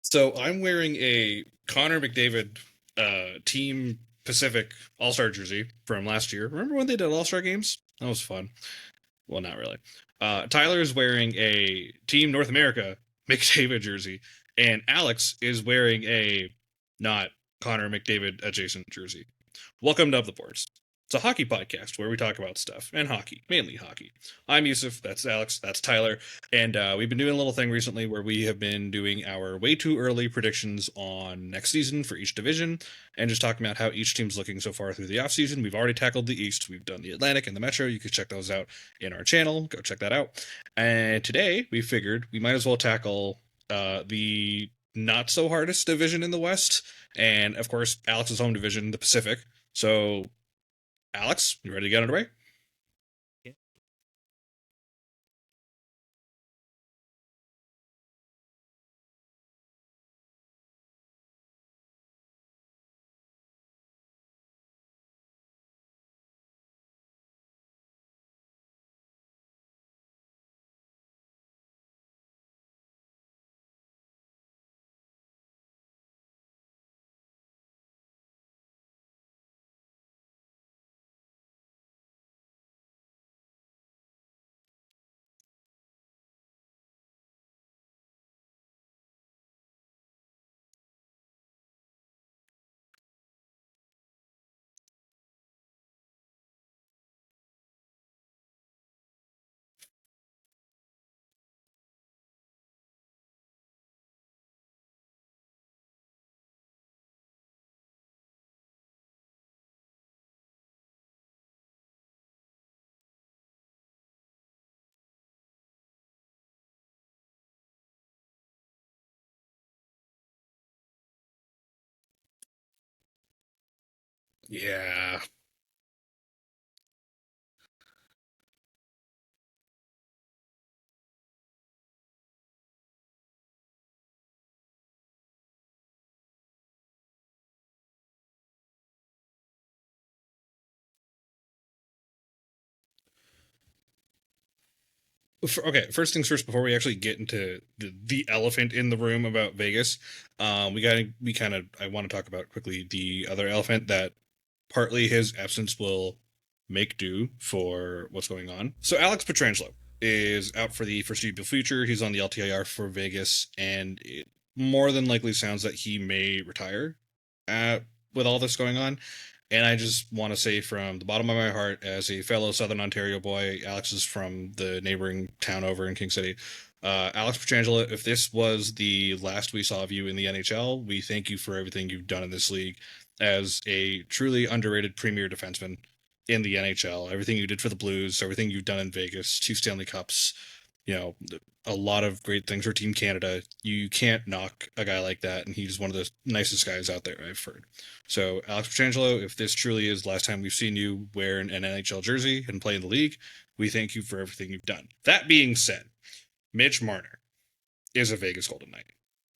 So I'm wearing a Connor McDavid Team Pacific All-Star jersey from last year. Remember when they did All-Star games? That was fun. Well, not really. Tyler's wearing a Team North America McDavid jersey, and Alex is wearing a not Connor McDavid adjacent jersey. Welcome to Up the Boards. It's a hockey podcast where we talk about stuff and hockey, mainly hockey. I'm Yusuf, that's Alex, that's Tyler, and we've been doing a little thing recently where we have been doing our way too early predictions on next season for each division and just talking about how each team's looking so far through the offseason. We've already tackled the East, we've done the Atlantic and the Metro. You can check those out in our channel. Go check that out. And today we figured we might as well tackle the not so hardest division in the West, and of course Alex's home division, the Pacific. So, Alex, you ready to get underway? Yeah. Yeah. Okay, first things first. Before we actually get into the elephant in the room about Vegas, we kind of I want to talk about quickly the other elephant that partly his absence will make do for what's going on. So Alex Petrangelo is out for the foreseeable future. He's on the LTIR for Vegas, and it more than likely sounds that he may retire with all this going on. And I just want to say from the bottom of my heart, as a fellow Southern Ontario boy, Alex is from the neighboring town over in King City. Alex Petrangelo, if this was the last we saw of you in the NHL, we thank you for everything you've done in this league as a truly underrated premier defenseman in the NHL. Everything you did for the Blues, everything you've done in Vegas, two Stanley Cups, you know, a lot of great things for Team Canada. You can't knock a guy like that, and he's one of the nicest guys out there, I've heard. So, Alex Petrangelo, if this truly is the last time we've seen you wear an NHL jersey and play in the league, we thank you for everything you've done. That being said, Mitch Marner is a Vegas Golden Knight,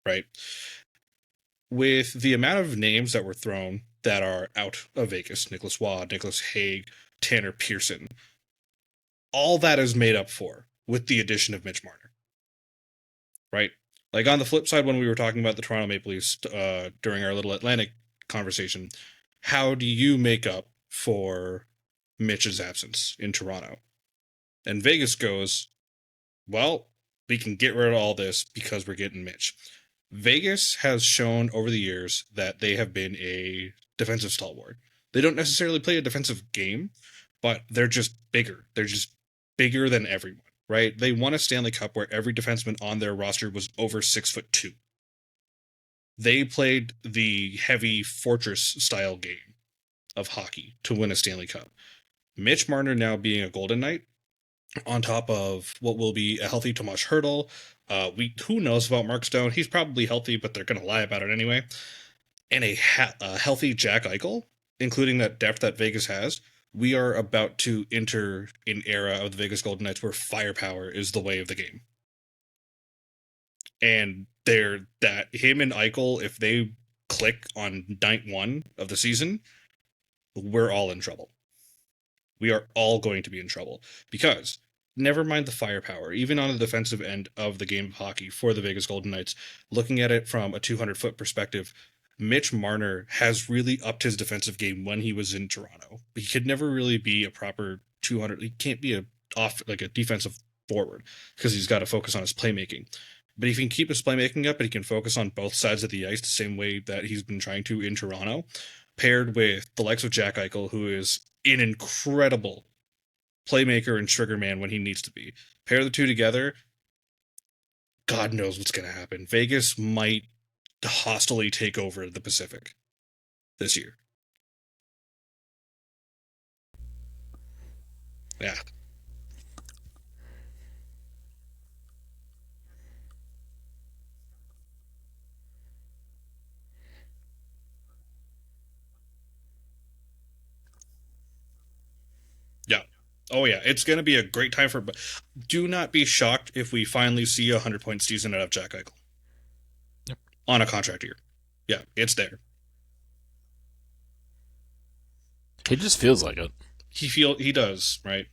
right? With the amount of names that were thrown that are out of Vegas, Nicholas Waugh, Nicholas Hague, Tanner Pearson, all that is made up for with the addition of Mitch Marner, right? Like on the flip side, when we were talking about the Toronto Maple Leafs during our little Atlantic conversation, how do you make up for Mitch's absence in Toronto? And Vegas goes, well, we can get rid of all this because we're getting Mitch. Vegas has shown over the years that they have been a defensive stalwart. They don't necessarily play a defensive game, but they're just bigger. They're just bigger than everyone, right? They won a Stanley Cup where every defenseman on their roster was over 6'2". They played the heavy fortress style game of hockey to win a Stanley Cup. Mitch Marner now being a Golden Knight, on top of what will be a healthy Tomas Hertl. We who knows about Mark Stone? He's probably healthy, but they're going to lie about it anyway. And a healthy Jack Eichel, including that depth that Vegas has. We are about to enter an era of the Vegas Golden Knights where firepower is the way of the game. And they're that him and Eichel, if they click on night one of the season, we're all in trouble. We are all going to be in trouble because never mind the firepower, even on the defensive end of the game of hockey for the Vegas Golden Knights, looking at it from a 200-foot perspective, Mitch Marner has really upped his defensive game when he was in Toronto. He could never really be a proper 200. He can't be a off like a defensive forward because he's got to focus on his playmaking. But if he can keep his playmaking up and he can focus on both sides of the ice the same way that he's been trying to in Toronto, paired with the likes of Jack Eichel, who is an incredible playmaker and trigger man when he needs to be. Pair the two together, God knows what's going to happen. Vegas might hostily take over the Pacific this year. Yeah. Yeah. Oh yeah, it's going to be a great time for. Do not be shocked if we finally see a 100 point season out of Jack Eichel Yep. on a contract year. Yeah, it's there. He just feels like it. He does right.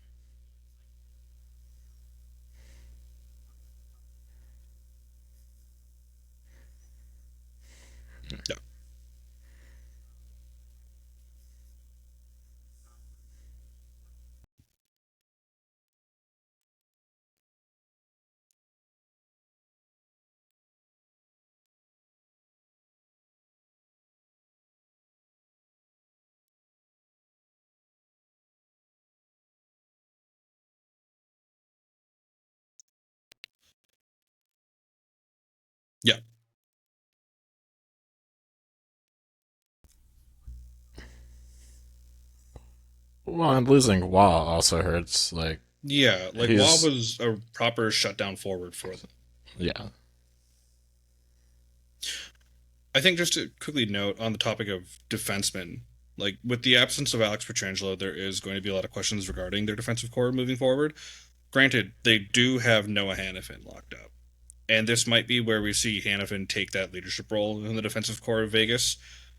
Yeah. Yeah. Well, and losing Wah also hurts. Like Yeah. Like Wah he's was a proper shutdown forward for them. yeah. I think just to quickly note on the topic of defensemen, like with the absence of Alex Petrangelo, there is going to be a lot of questions regarding their defensive core moving forward. Granted, they do have Noah Hannafin locked up. And this might be where we see Hannafin take that leadership role in the defensive core of Vegas.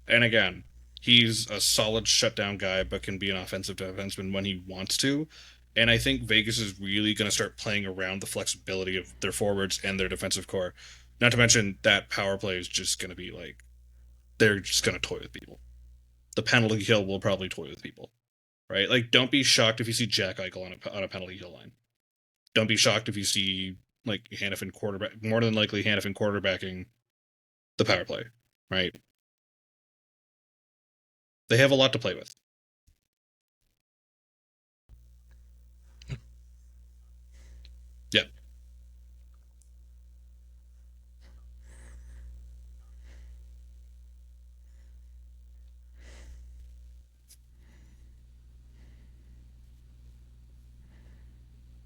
And again, he's a solid shutdown guy, but can be an offensive defenseman when he wants to. And I think Vegas is really going to start playing around the flexibility of their forwards and their defensive core. Not to mention that power play is just going to be like they're just going to toy with people. The penalty kill will probably toy with people, right? Like, don't be shocked if you see Jack Eichel on a penalty kill line. Don't be shocked if you see like Hannafin quarterback. More than likely, Hannafin quarterbacking the power play, right? They have a lot to play with. Yeah,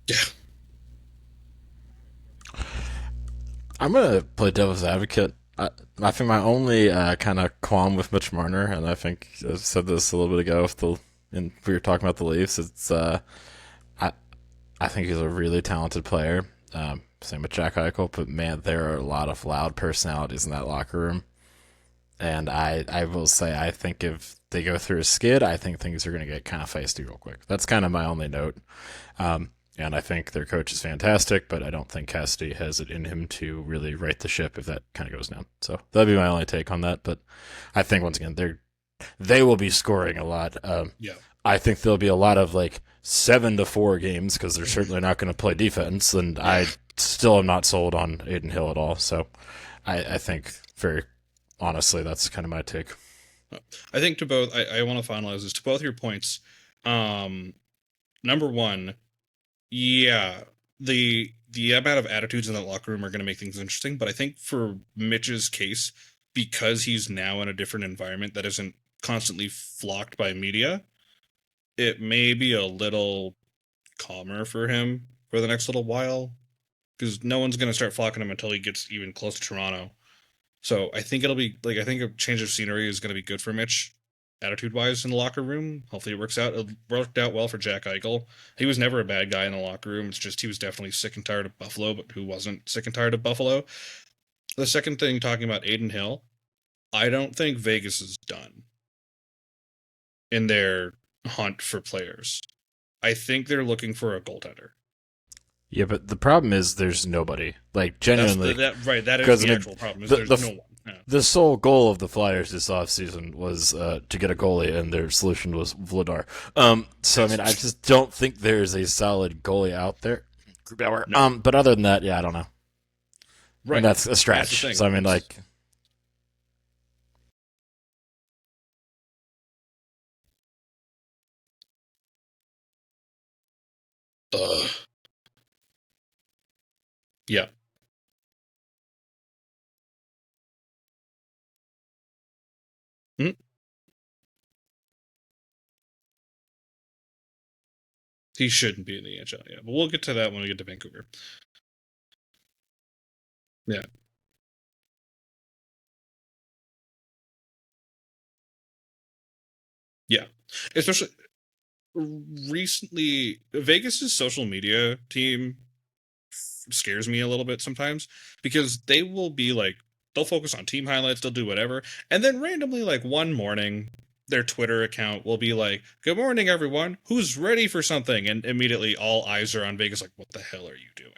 yeah, I'm gonna play devil's advocate. I think my only kind of qualm with Mitch Marner, and I think I said this a little bit ago with the, and we were talking about the Leafs. It's I I think he's a really talented player. Same with Jack Eichel, but man, there are a lot of loud personalities in that locker room. And I will say, I think if they go through a skid, I think things are going to get kind of feisty real quick. That's kind of my only note. And I think their coach is fantastic, but I don't think Cassidy has it in him to really right the ship if that kind of goes down. So that'd be my only take on that. But I think once again, they will be scoring a lot. yeah. I think there'll be a lot of like 7-4 games because they're certainly not going to play defense, and Yeah. I still am not sold on Aiden Hill at all. So I think very honestly, that's kind of my take. I think to both, I want to finalize this to both your points. Um, Number one, yeah, the amount of attitudes in that locker room are going to make things interesting. But I think for Mitch's case, because he's now in a different environment that isn't constantly flocked by media, it may be a little calmer for him for the next little while because no one's going to start flocking him until he gets even close to Toronto. So I think it'll be like I think a change of scenery is going to be good for Mitch, attitude wise in the locker room. Hopefully it works out. It worked out well for Jack Eichel. He was never a bad guy in the locker room. It's just he was definitely sick and tired of Buffalo, but who wasn't sick and tired of Buffalo? The second thing, talking about Aiden Hill, I don't think Vegas is done in their hunt for players. I think they're looking for a goaltender. Yeah, but the problem is there's nobody. Like That's the genuinely, that right. That is because the actual problem. Is the there's the no one. Yeah. the sole goal of the Flyers this offseason was to get a goalie, and their solution was Vladar. So I mean, I Yes. just don't think there's a solid goalie out there. Grubauer. No. But other than that, yeah, I don't know. And Right. that's a That's the stretch. thing. So I mean, It's like, ugh. Yeah. Mhm. He shouldn't be in the NHL. Yeah, but we'll get to that when we get to Vancouver. Yeah. Yeah. Especially recently, Vegas's social media team scares me a little bit sometimes because they will be like they'll focus on team highlights, they'll do whatever, and then randomly like one morning their Twitter account will be like, "Good morning, everyone. Who's ready for something?" And immediately all eyes are on Vegas. Like, what the hell are you doing?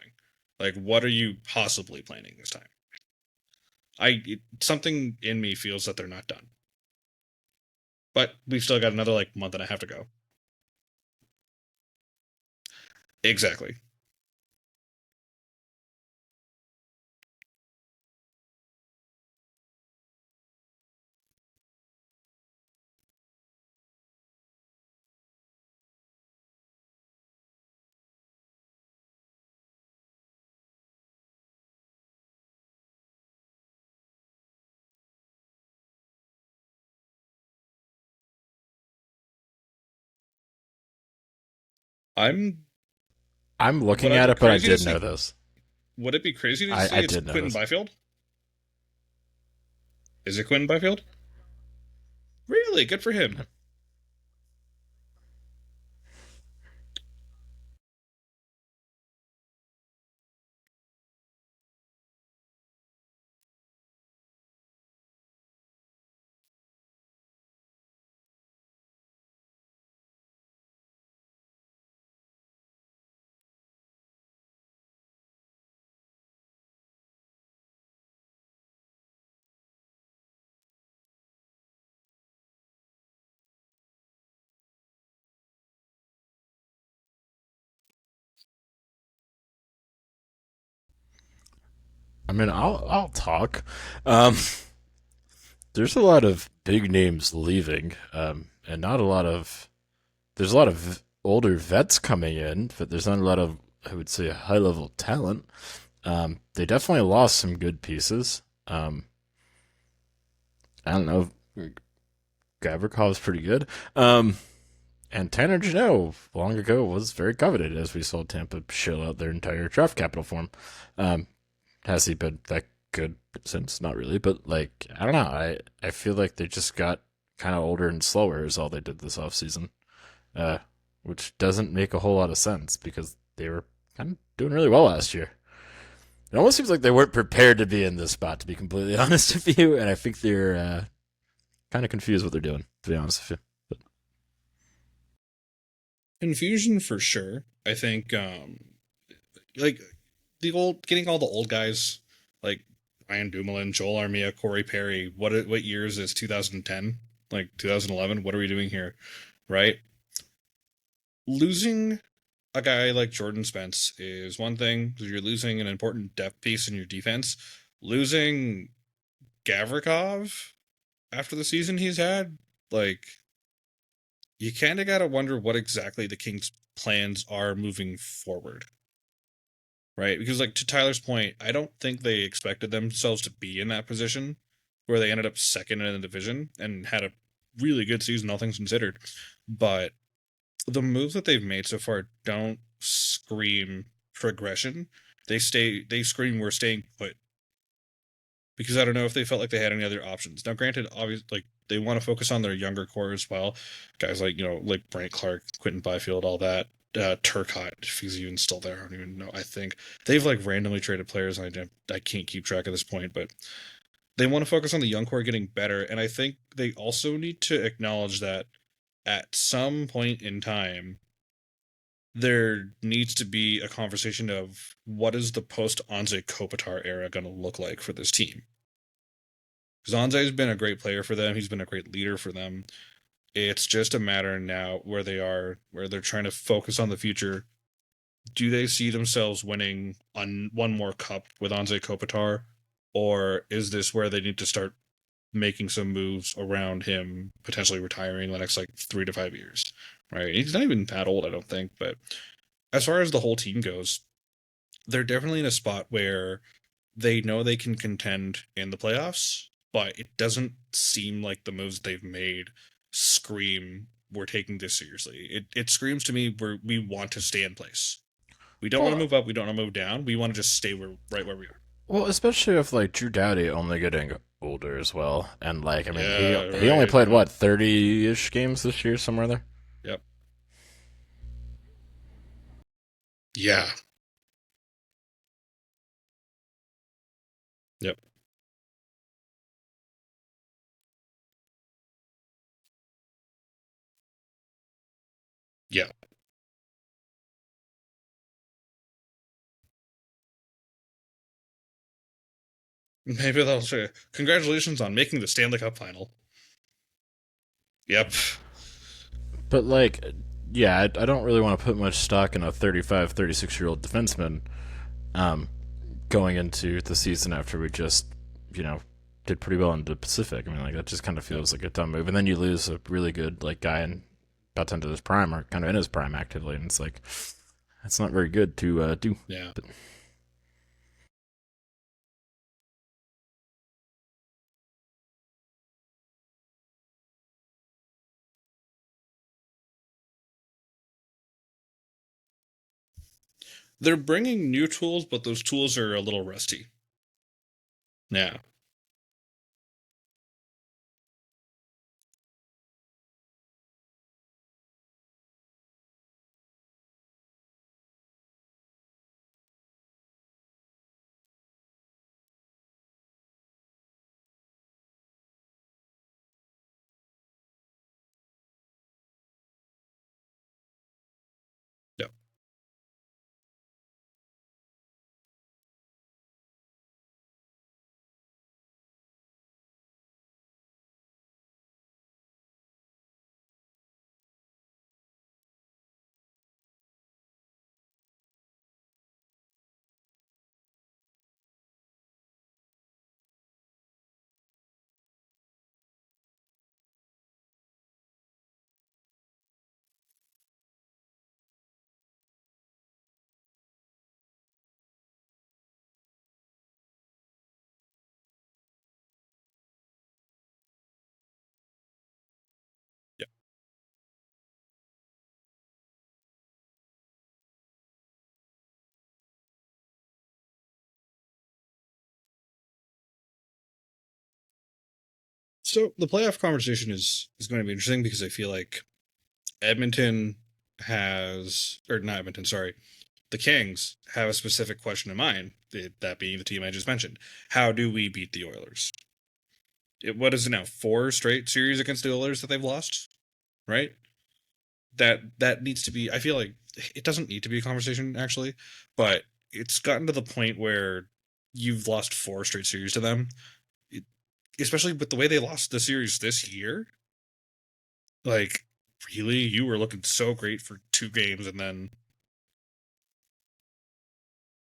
Like, what are you possibly planning this time? Something in me feels that they're not done, but we've still got another like month and a half to go. Exactly. I'm. I'm Would looking I at be it, but I crazy to did know see? this. Would it be crazy to I say it's did know Quentin this. Byfield? Is it Quentin Byfield? Really? Good for him. I mean, I'll talk. Um, there's a lot of big names leaving, and not a lot of. There's a lot of older vets coming in, but there's not a lot of, I would say, high level talent. They definitely lost some good pieces. I don't know. Gavrikov pretty good. And Tanner Janot, long ago, was very coveted, as we saw Tampa shill out their entire draft capital for him. Um, has he been that good since? Not really, but like I don't know. I feel like they just got kind of older and slower is all they did this offseason. Uh, which doesn't make a whole lot of sense because they were kind of doing really well last year. It almost seems like they weren't prepared to be in this spot, to be completely honest with you, and I think they're kind of confused what they're doing, to be honest with you. But Confusion for sure. I think like the old getting all the old guys like Ryan Dumoulin, Joel Armia, Corey Perry. What years is 2010? Like 2011? What are we doing here? Right? Losing a guy like Jordan Spence is one thing. You're losing an important depth piece in your defense. Losing Gavrikov after the season he's had, like you kind of got to wonder what exactly the Kings' plans are moving forward, right? Because, like, to Tyler's point, I don't think they expected themselves to be in that position where they ended up second in the division and had a really good season, all things considered. But the moves that they've made so far don't scream progression. They scream we're staying put because I don't know if they felt like they had any other options. Now, granted, obviously, like they want to focus on their younger core as well, guys like like Brant Clark, Quentin Byfield, all that. Turcotte, if he's even still there, I don't even know. I think they've like randomly traded players, and I can't keep track at this point, but they want to focus on the young core getting better, and I think they also need to acknowledge that at some point in time there needs to be a conversation of what is the post Anze Kopitar era going to look like for this team. Because Anze's been a great player for them. He's been a great leader for them. It's just a matter now where they are, where they're trying to focus on the future. Do they see themselves winning on one more cup with Anze Kopitar? Or is this where they need to start making some moves around him potentially retiring in the next like 3 to 5 years? Right? He's not even that old, I don't think. But as far as the whole team goes, they're definitely in a spot where they know they can contend in the playoffs, but it doesn't seem like the moves they've made scream we're taking this seriously. It screams to me we want to stay in place. We don't want to Well, move up. We don't want to move down. We want to just stay right where we are. well, especially with like Drew Doughty only getting older as well, and like I mean Yeah, he only right. played what 30-ish games this year somewhere there. Yep. Yeah. Yep. Yeah. Maybe they'll say, congratulations on making the Stanley Cup final. Yep. But like, yeah, I don't really want to put much stock in a 35, 36-year-old defenseman um, going into the season after we just, you know, did pretty well in the Pacific. I mean, like that just kind of Yep. feels like a dumb move. And then you lose a really good like guy and about to enter his prime or kind of in his prime actively, and it's like that's not very good to do. Yeah. But They're bringing new tools, but those tools are a little rusty. Yeah. Yep. Yep. So the playoff conversation is going to be interesting because I feel like Edmonton has, or not Edmonton, sorry, the Kings have a specific question in mind. That being the team I just mentioned. How do we beat the Oilers? What is it now? 4 straight series against the Oilers that they've lost, right? That needs to be. I feel like it doesn't need to be a conversation actually, but it's gotten to the point where you've lost 4 straight series to them, it, especially with the way they lost the series this year. Like, really, you were looking so great for 2 games, and then,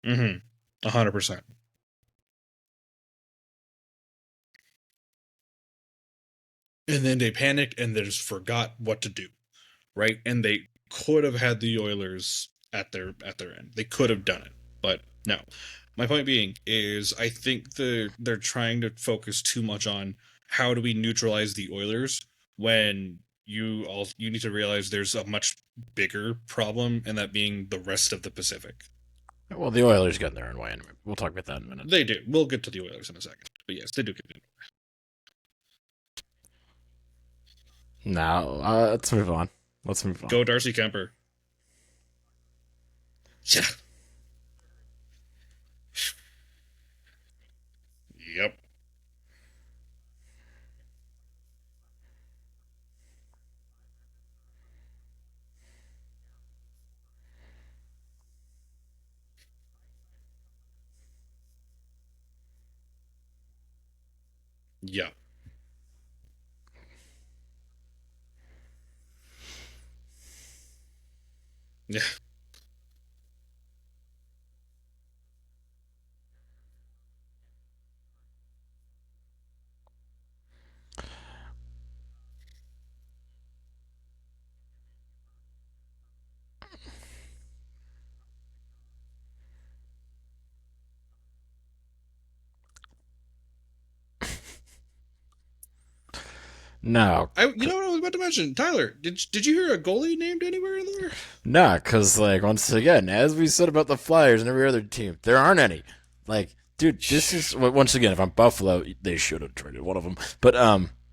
100%. And then they panicked and they just forgot what to do, right? And they could have had the Oilers at their end. They could have done it, but no. My point being is, I think they're trying to focus too much on how do we neutralize the Oilers when you need to realize there's a much bigger problem, and that being the rest of the Pacific. well, the Oilers got in their own way, and we'll talk about that in a minute. They do. We'll get to the Oilers in a second, but yes, they do get it. Now, let's move on. Let's move on. Go Darcy Kemper. Yeah. Yep. Yeah. Yeah. No, You know what I was about to mention, Tyler? Did you hear a goalie named anywhere in there? nah, because, like, once again, as we said about the Flyers and every other team, there aren't any. Like, dude, this is, once again, if I'm Buffalo, they should have traded one of them. But,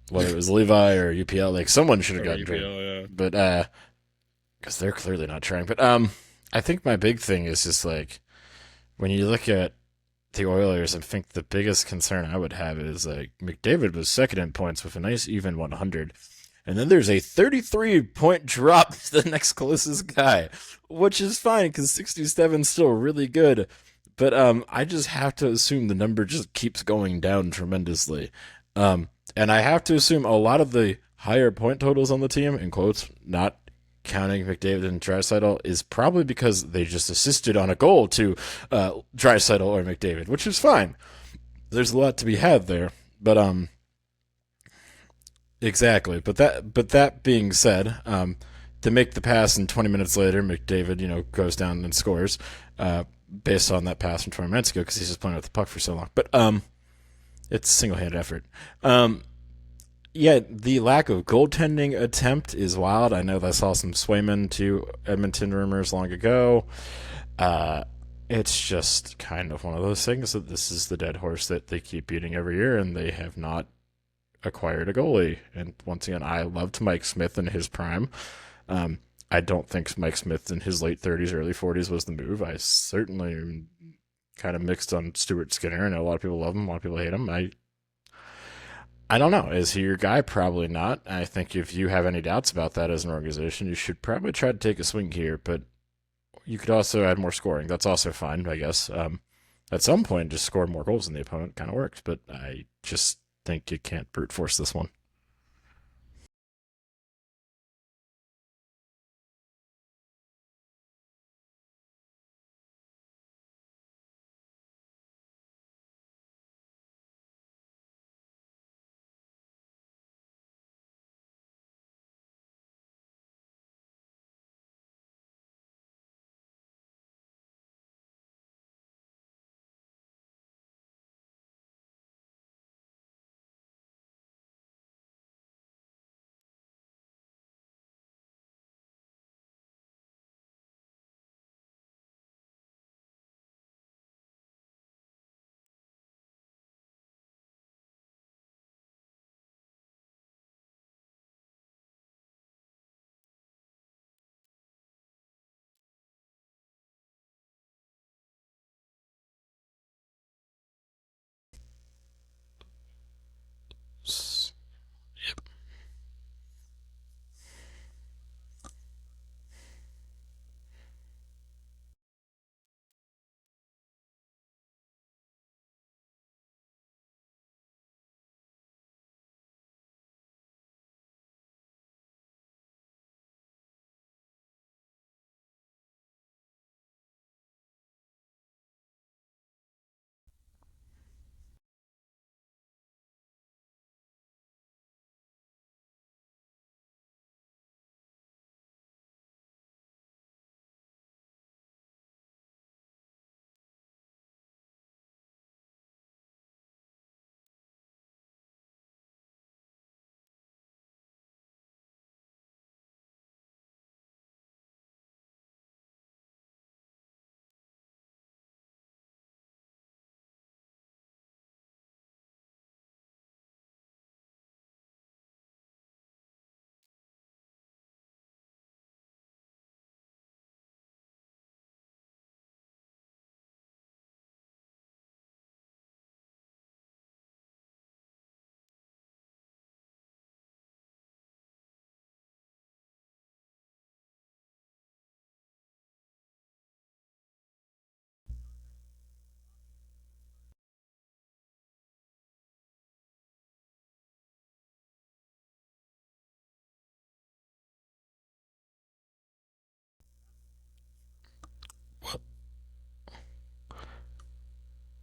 whether it was Levi or UPL, like, someone should have Or gotten traded. UPL, yeah. But, because they're clearly not trying. But, I think my big thing is just, like, when you look at the Oilers, I think the biggest concern I would have is, like, McDavid was second in points with a nice even 100. And then there's a 33-point drop to the next closest guy, which is fine because 67 is still really good. But I just have to assume the number just keeps going down tremendously. And I have to assume a lot of the higher point totals on the team, in quotes, not counting McDavid and Draisaitl, is probably because they just assisted on a goal to Draisaitl or McDavid, which is fine. There's a lot to be had there, but exactly. But that being said, to make the pass and 20 minutes later, McDavid, goes down and scores, based on that pass from 20 minutes ago because he's just playing with the puck for so long. But it's a single-handed effort. Yeah, the lack of goaltending attempt is wild. I know I saw some Swayman to Edmonton rumors long ago. Uh, it's just kind of one of those things that this is the dead horse that they keep beating every year, and they have not acquired a goalie. And once again, I loved Mike Smith in his prime. Um, I don't think Mike Smith in his late 30s, early 40s was the move. I certainly am kind of mixed on Stuart Skinner. I know a lot of people love him, a lot of people hate him. I don't know. Is he your guy? Probably not. I think if you have any doubts about that as an organization, you should probably try to take a swing here. But you could also add more scoring. That's also fine, I guess. At some point, just score more goals than the opponent kind of works. But I just think you can't brute force this one.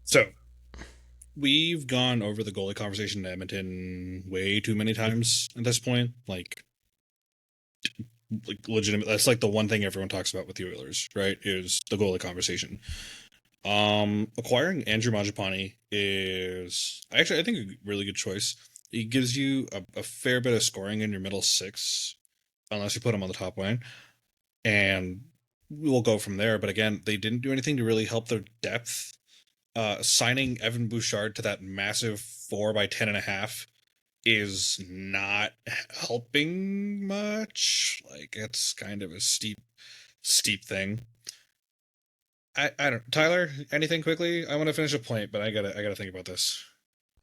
So we've gone over the goalie conversation in Edmonton way too many times at this point. Like legitimate. That's like the one thing everyone talks about with the Oilers, right? Is the goalie conversation. Acquiring Andrew Mangiapane is actually I think a really good choice. He gives you a fair bit of scoring in your middle six, unless you put him on the top line, and we'll go from there. But again, they didn't do anything to really help their depth. Signing Evan Bouchard to that massive 4 by 10.5 is not helping much. Like it's kind of a steep thing. I don't Tyler, anything quickly? I want to finish a point, but I gotta think about this.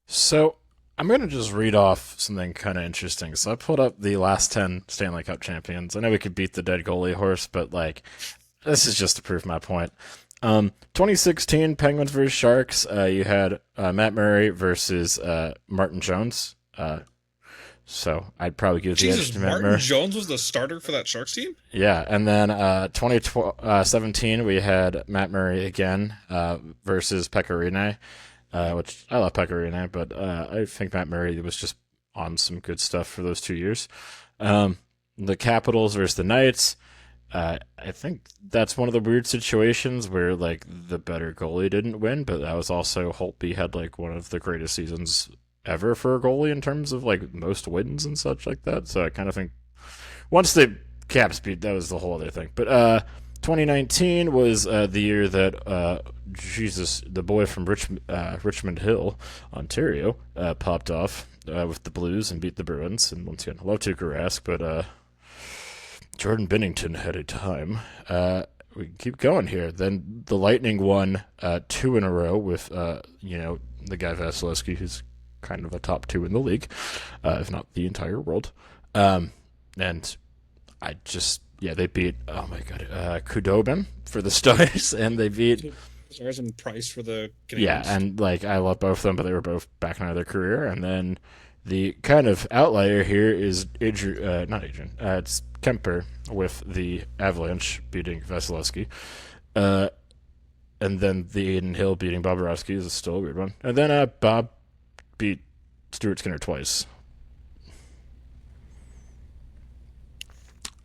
So I'm gonna just read off something kind of interesting. So I pulled up the last 10 Stanley Cup champions. I know we could beat the dead goalie horse, but like this is just to prove my point. 2016 Penguins versus Sharks. You had Matt Murray versus Martin Jones. So I'd probably give the edge Jesus, to Matt Martin Murray. Jones was the starter for that Sharks team? Yeah, and then 2017 we had Matt Murray again versus Pecorine, which I love Pecorine, but I think Matt Murray was just on some good stuff for those 2 years. The Capitals versus the Knights. I think that's one of the weird situations where like the better goalie didn't win, but that was also Holtby had like one of the greatest seasons ever for a goalie in terms of like most wins and such like that. So I kind of think once the Caps beat, that was the whole other thing. But 2019 was the year that Jesus, the boy from Richmond Hill, Ontario, popped off with the Blues and beat the Bruins. And once again, I love Tuukka Rask, but Jordan Binnington had a time. We can keep going here. Then the Lightning won 2 in a row with the guy Vasilevsky, who's kind of a top 2 in the league, if not the entire world. And I just they beat Kudobin for the Stars, and they beat Stars and Price for the yeah, Canadiens. and like I love both of them, but they were both back in their career. And then the kind of outlier here is not Adrian, it's Kemper with the Avalanche beating Vasilevsky. And then the Aiden Hill beating Bobrovsky is still a weird one. And then Bob beat Stuart Skinner twice.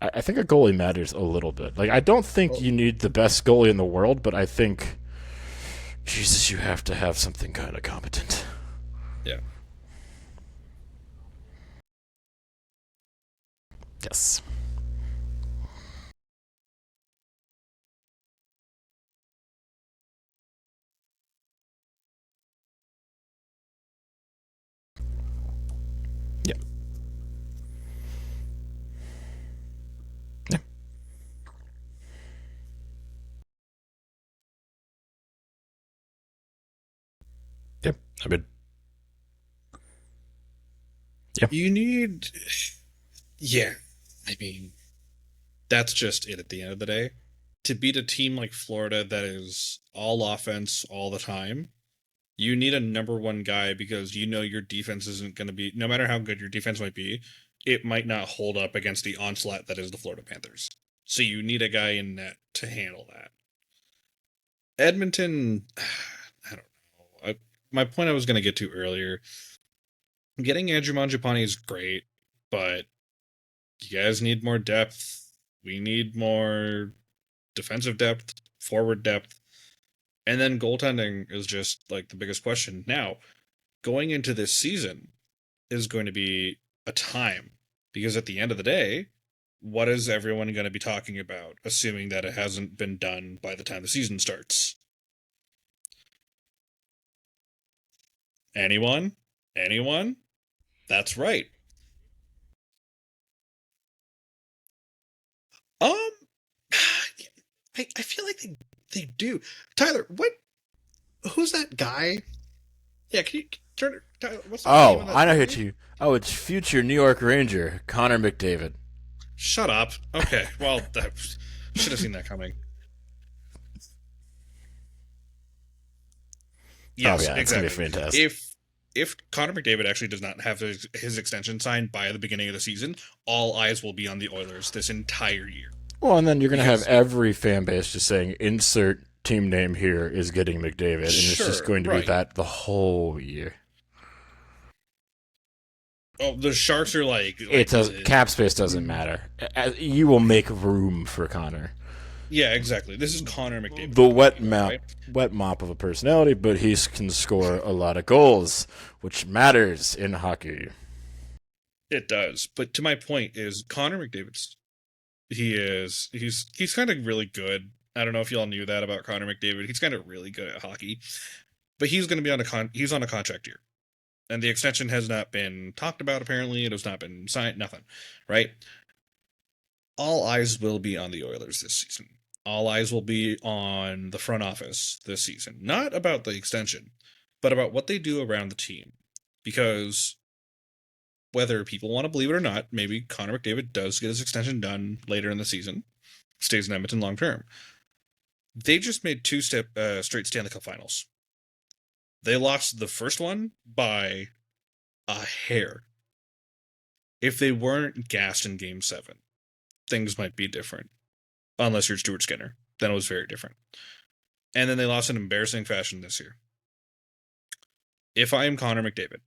I think a goalie matters a little bit. Like I don't think you need the best goalie in the world, but I think Jesus, you have to have something kind of competent. Yeah. Yes. Yeah. Yeah. Yep. I mean, yeah. You need yeah. I mean, that's just it at the end of the day. To beat a team like Florida that is all offense all the time, you need a number one guy because you know your defense isn't going to be, no matter how good your defense might be, it might not hold up against the onslaught that is the Florida Panthers. So you need a guy in net to handle that. Edmonton, I don't know. My point I was going to get to earlier, getting Andrew Mangiapane is great, but you guys need more depth. We need more defensive depth, forward depth, and then goaltending is just like the biggest question. Now, going into this season is going to be a time because at the end of the day, what is everyone going to be talking about, assuming that it hasn't been done by the time the season starts? Anyone? Anyone? That's right. Um, I feel like they do. Tyler, what? Who's that guy? Yeah, can you turn it? Tyler, what's the name Oh, of that I know who guy? you. Oh, it's future New York Ranger Connor McDavid. Shut up. Okay, well, that should have seen that coming. Oh Yes, yeah, it's gonna be exactly. fantastic. If Connor McDavid actually does not have his extension signed by the beginning of the season, all eyes will be on the Oilers this entire year. Well, and then you're gonna have Because every fan base just saying insert team name here is getting McDavid, and it's just Sure, going to be right. that the whole year. Oh, the Sharks are It does. bleh. Cap space doesn't matter. You will make room for Connor. Yeah, exactly. This is Connor McDavid The we're talking about, right? wet mop of a personality, but he can score a lot of goals, which matters in hockey. It does. But to my point is Connor McDavid's he's kind of really good. I don't know if y'all knew that about Connor McDavid. He's kind of really good at hockey. But he's going to be he's on a contract year. And the extension has not been talked about apparently. It has not been signed, nothing, right? All eyes will be on the Oilers this season. All eyes will be on the front office this season. Not about the extension, but about what they do around the team. Because whether people want to believe it or not, maybe Connor McDavid does get his extension done later in the season, stays in Edmonton long term. They just made straight Stanley Cup finals. They lost the first one by a hair. If they weren't gassed in game 7, things might be different. Unless you're Stuart Skinner. Then it was very different. And then they lost in embarrassing fashion this year. If I am Connor McDavid,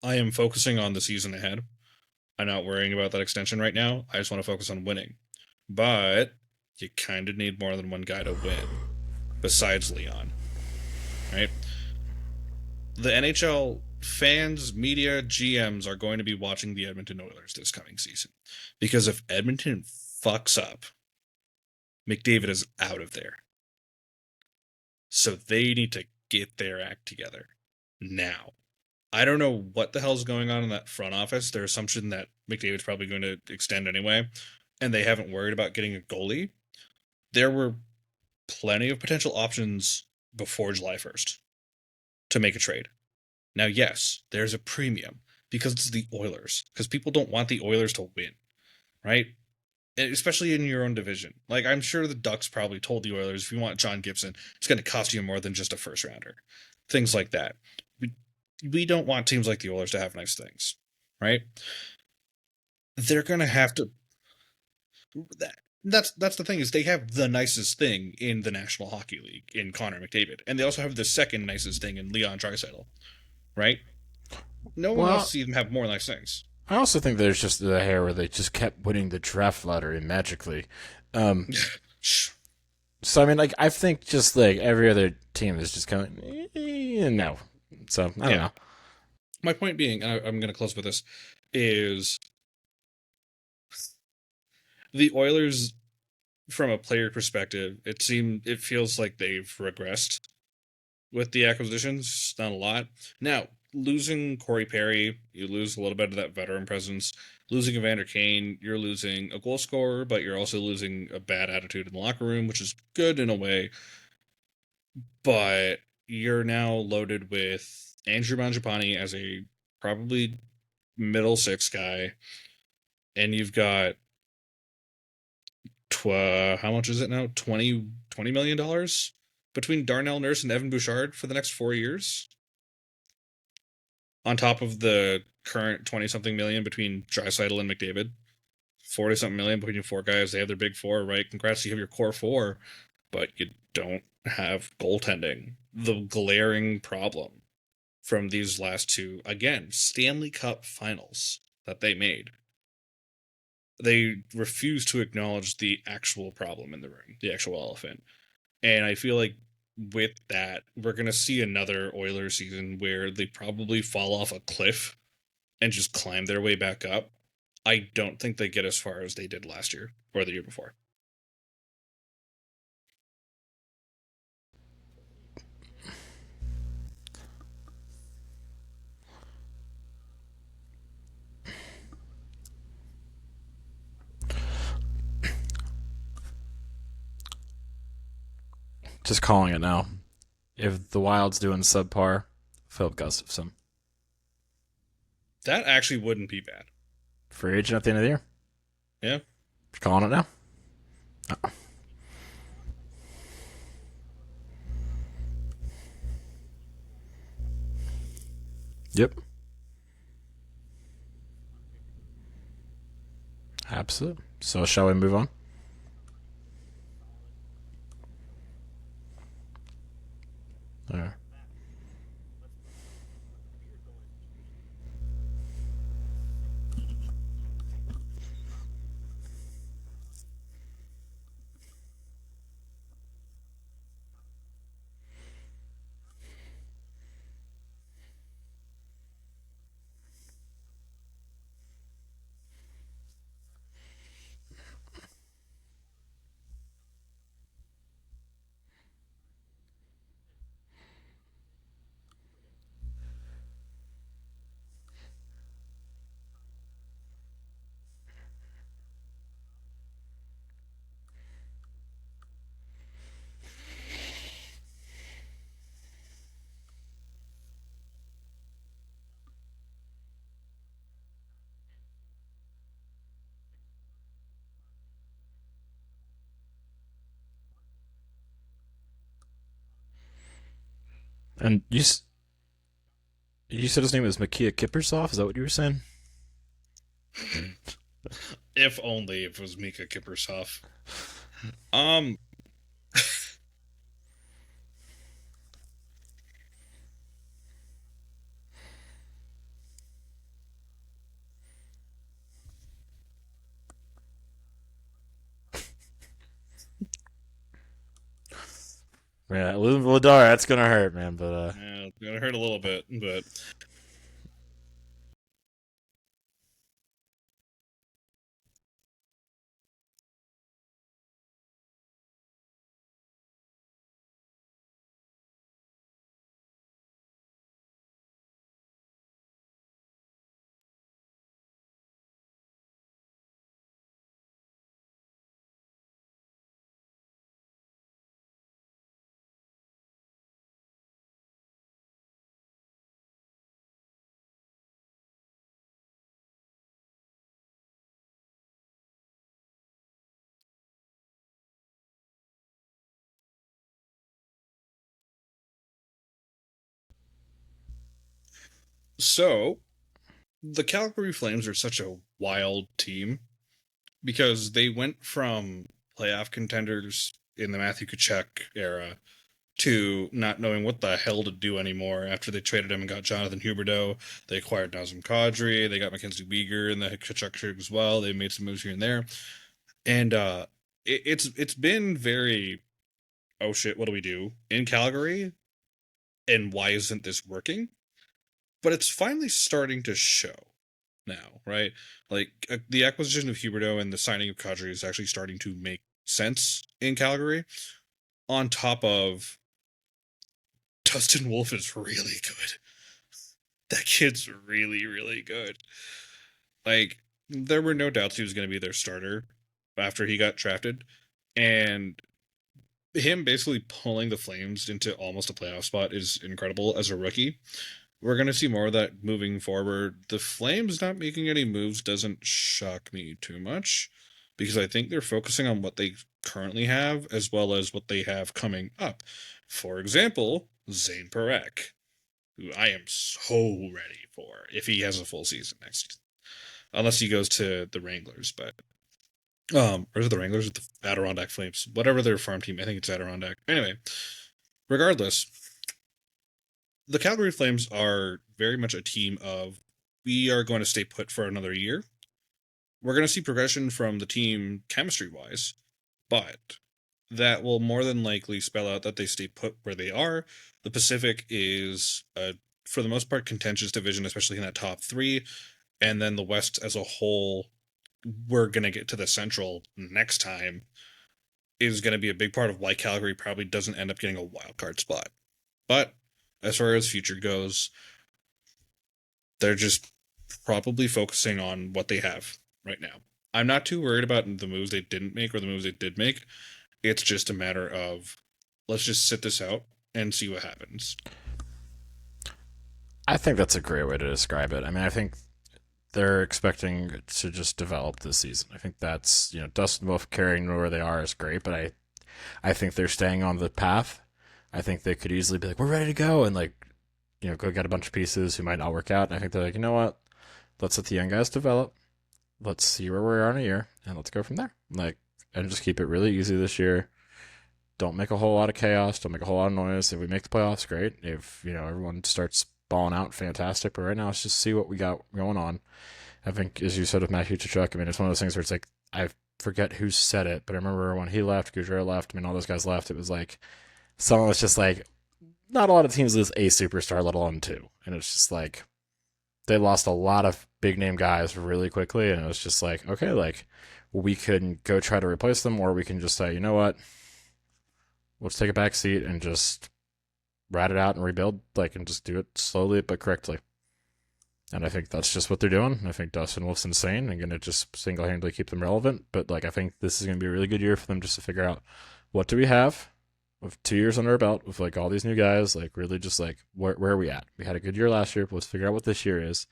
I am focusing on the season ahead. I'm not worrying about that extension right now. I just want to focus on winning. But you kind of need more than one guy to win, besides Leon. Right? The NHL fans, media, GMs are going to be watching the Edmonton Oilers this coming season. Because if Edmonton fucks up, McDavid is out of there. So they need to get their act together now. I don't know what the hell's going on in that front office. Their assumption that McDavid's probably going to extend anyway, and they haven't worried about getting a goalie. There were plenty of potential options before July 1st to make a trade. Now, yes, there's a premium because it's the Oilers, because people don't want the Oilers to win, right? Especially in your own division. Like, I'm sure the Ducks probably told the Oilers, if you want John Gibson, it's going to cost you more than just a first rounder. Things like that. We don't want teams like the Oilers to have nice things, right? They're going to have to. That's the thing is they have the nicest thing in the National Hockey League in Connor McDavid, and they also have the second nicest thing in Leon Draisaitl, right? No one wants Well, to see them have more nice things. I also think there's just the hair where they just kept winning the draft lottery magically. Um, so I mean, like I think just like every other team is just kind of no. So I don't know. My point being, and I'm going to close with this, is the Oilers, from a player perspective, it feels like they've regressed with the acquisitions. Not a lot. Now, losing Corey Perry, you lose a little bit of that veteran presence. Losing Evander Kane, you're losing a goal scorer, but you're also losing a bad attitude in the locker room, which is good in a way. But you're now loaded with Andrew Mangiapane as a probably middle six guy, and you've got how much is it now? $20 million between Darnell Nurse and Evan Bouchard for the next 4 years, on top of the current 20-something million between Draisaitl and McDavid. 40-something million between four guys. They have their big four, right? Congrats, you have your core four, but you don't have goaltending. The glaring problem from these last two, again, Stanley Cup finals that they made. They refuse to acknowledge the actual problem in the room, the actual elephant. And I feel like with that, we're going to see another Oilers season where they probably fall off a cliff and just climb their way back up. I don't think they get as far as they did last year or the year before. Just calling it now. If the Wild's doing subpar, Philip Gustafson. That actually wouldn't be bad. Free agent at the end of the year. Yeah. Calling it now. Yep. Absolutely. So shall we move on? And you said his name was Makia Kippersoff. Is that what you were saying? If only if it was Mika Kippersoff. Um, Yeah, losing Vladar, that's gonna hurt, man. But yeah, it's gonna hurt a little bit, but so the Calgary Flames are such a wild team because they went from playoff contenders in the Matthew Tkachuk era to not knowing what the hell to do anymore after they traded him and got Jonathan Huberdeau. They acquired Nazem Kadri. They got Mackenzie Weegar and the Tkachuk trade as well. They made some moves here and there, and it's been very oh shit, what do we do in Calgary, and why isn't this working? But it's finally starting to show now, right? Like the acquisition of Huberdeau and the signing of Kadri is actually starting to make sense in Calgary. On top of Dustin Wolf is really good. That kid's really, really good. Like, there were no doubts he was going to be their starter after he got drafted. And him basically pulling the Flames into almost a playoff spot is incredible as a rookie. We're going to see more of that moving forward. The Flames not making any moves doesn't shock me too much because I think they're focusing on what they currently have as well as what they have coming up. For example, Zane Parekh, who I am so ready for if he has a full season next, unless he goes to the Wranglers, but or is it the Wranglers or the Adirondack Flames? Whatever their farm team, I think it's Adirondack. Anyway, regardless, the Calgary Flames are very much a team of we are going to stay put for another year. We're going to see progression from the team chemistry wise, but that will more than likely spell out that they stay put where they are. The Pacific is, for the most part, contentious division, especially in that top three. And then the West as a whole, we're going to get to the Central next time, is going to be a big part of why Calgary probably doesn't end up getting a wild card spot. But as far as future goes, they're just probably focusing on what they have right now. I'm not too worried about the moves they didn't make or the moves they did make. It's just a matter of let's just sit this out and see what happens. I think that's a great way to describe it. I mean, I think they're expecting to just develop this season. I think that's Dustin Wolf carrying where they are is great, but I think they're staying on the path. I think they could easily be like, we're ready to go, and like go get a bunch of pieces who might not work out. And I think they're like, you know what? Let's let the young guys develop. Let's see where we are in a year, and let's go from there. Like, and just keep it really easy this year. Don't make a whole lot of chaos. Don't make a whole lot of noise. If we make the playoffs, great. If everyone starts balling out, fantastic. But right now, let's just see what we got going on. I think, as you said with Matthew Tkachuk, I mean, it's one of those things where it's like I forget who said it, but I remember when he left, Gaudreau left. I mean, all those guys left. It was like someone was just like, not a lot of teams lose a superstar, let alone two, and it's just like they lost a lot of big name guys really quickly, and it was just like, okay, like we can go try to replace them, or we can just say, you know what, let's take a back seat and just rat it out and rebuild, like, and just do it slowly but correctly. And I think that's just what they're doing. I think Dustin Wolf's insane and going to just single handedly keep them relevant. But like, I think this is going to be a really good year for them just to figure out what do we have with 2 years under our belt with like all these new guys. Like, really, just like where are we at? We had a good year last year, but let's figure out what this year is.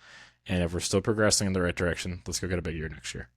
And if we're still progressing in the right direction, let's go get a big year next year.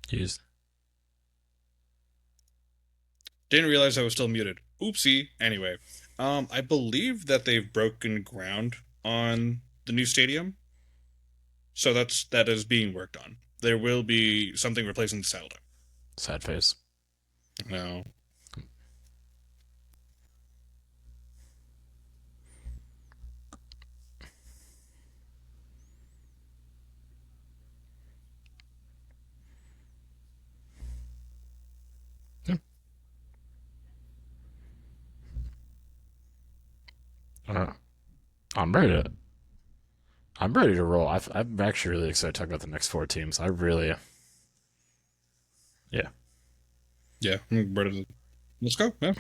Jeez. Didn't realize I was still muted. Oopsie. Anyway, I believe that they've broken ground on the new stadium, so that is being worked on. There will be something replacing the Saddledome. Sad face. No. Yeah. Uh, I'm ready to. I'm ready to roll. I'm actually really excited to talk about the next four teams. I really, yeah. Yeah. Let's go. Yeah.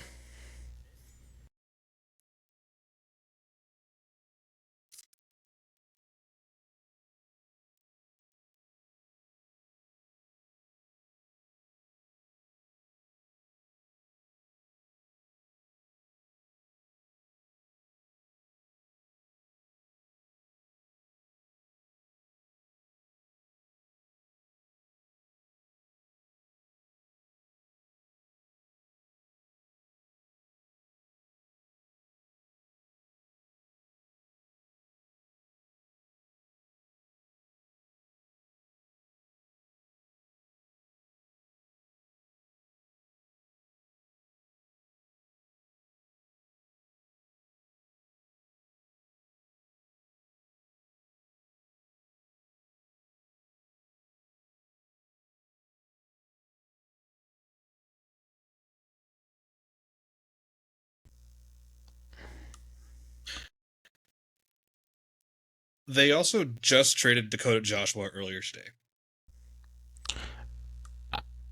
They also just traded Dakota Joshua earlier today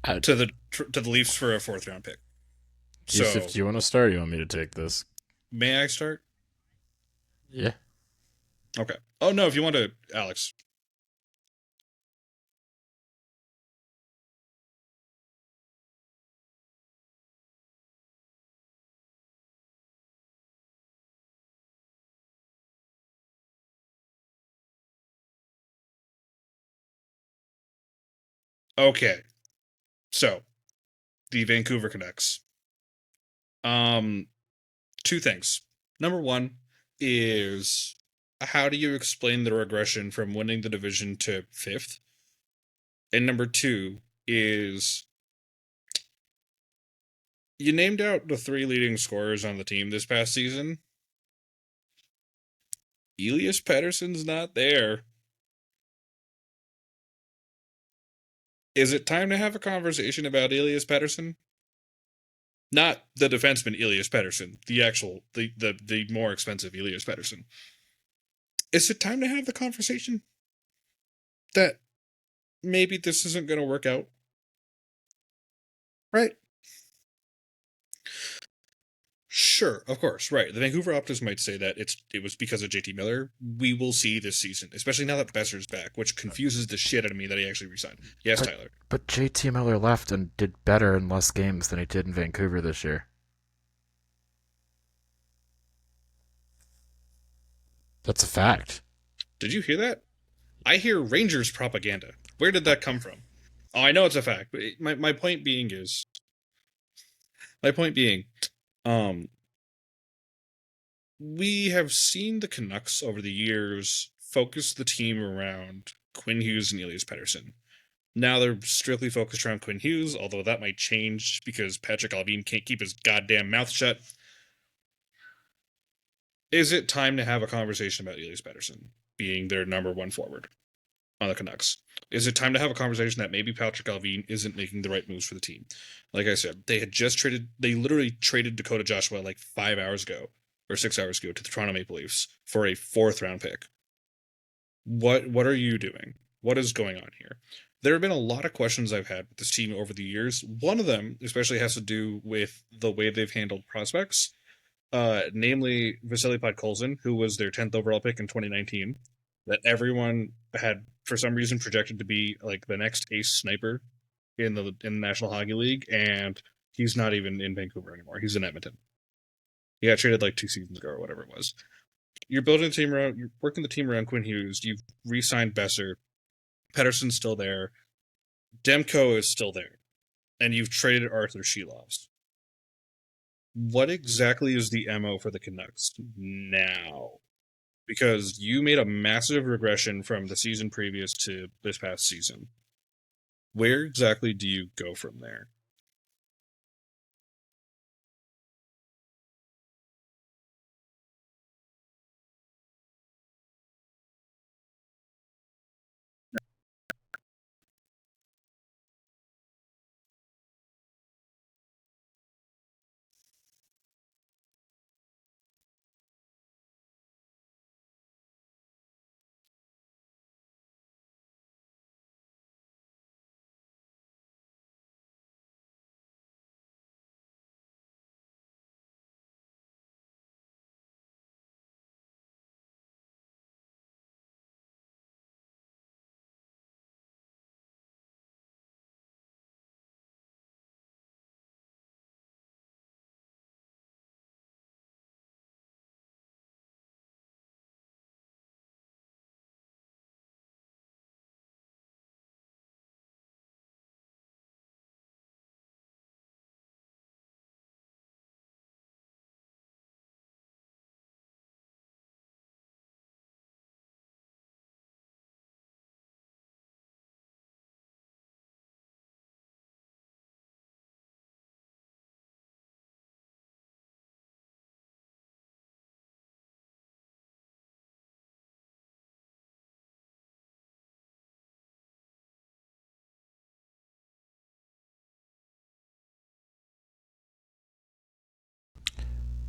I, to the Leafs for a fourth round pick. Yusuf, So do you want to start? Or you want me to take this? may I start? Yeah. Okay. Oh no, if you want to, Alex. Okay. So the Vancouver Canucks. Um, two things. Number one is how do you explain the regression from winning the division to fifth? And number two is you named out the three leading scorers on the team this past season. Elias Pettersson's not there. Is it time to have a conversation about Elias Pettersson? Not the defenseman Elias Pettersson, the actual the more expensive Elias Pettersson. Is it time to have the conversation that maybe this isn't going to work out? Right? Sure, of course, right. The Vancouver Optics might say that it was because of JT Miller. We will see this season, especially now that Besser's back, which confuses the shit out of me that he actually resigned. Yes, But Tyler. but JT Miller left and did better in less games than he did in Vancouver this year. That's a fact. Did you hear that? I hear Rangers propaganda. Where did that come from? Oh, I know it's a fact, but my point being is my point being, um, we have seen the Canucks over the years focus the team around Quinn Hughes and Elias Pettersson. Now they're strictly focused around Quinn Hughes, although that might change because Patrick Allvin can't keep his goddamn mouth shut. Is it time to have a conversation about Elias Pettersson being their number one forward on the Canucks? Is it time to have a conversation that maybe Patrick Allvin isn't making the right moves for the team? Like I said, they literally traded Dakota Joshua like 5 hours ago or 6 hours ago to the Toronto Maple Leafs for a fourth round pick. What are you doing? What is going on here? There have been a lot of questions I've had with this team over the years. One of them especially has to do with the way they've handled prospects, namely Vasily Podkolzin, who was their 10th overall pick in 2019, that everyone had for some reason projected to be like the next ace sniper in the National Hockey League, and he's not even in Vancouver anymore. He's in Edmonton. He got traded like 2 seasons ago or whatever it was. You're working the team around Quinn Hughes. You've re-signed Besser. Pettersson's still there. Demko is still there, and you've traded Arthur Shelovs. What exactly is the MO for the Canucks now? Because you made a massive regression from the season previous to this past season. Where exactly do you go from there?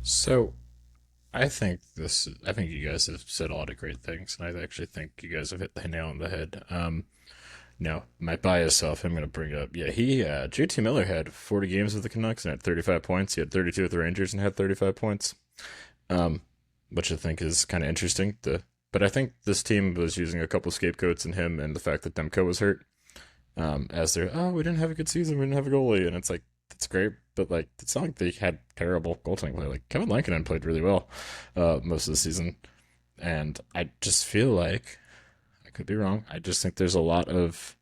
So I think you guys have said a lot of great things, and I actually think you guys have hit the nail on the head. Now, my bias self, I'm going to bring up. Yeah, JT Miller had 40 games with the Canucks and had 35 points. He had 32 with the Rangers and had 35 points. Um, which I think is kind of interesting. But I think this team was using a couple scapegoats in him and the fact that Demko was hurt. As their we didn't have a good season, we didn't have a goalie, and it's like that's great, but like it's not like they had terrible goaltending play. Like Kevin Lankinen played really well most of the season, and I just feel like I could be wrong. I just think there's a lot of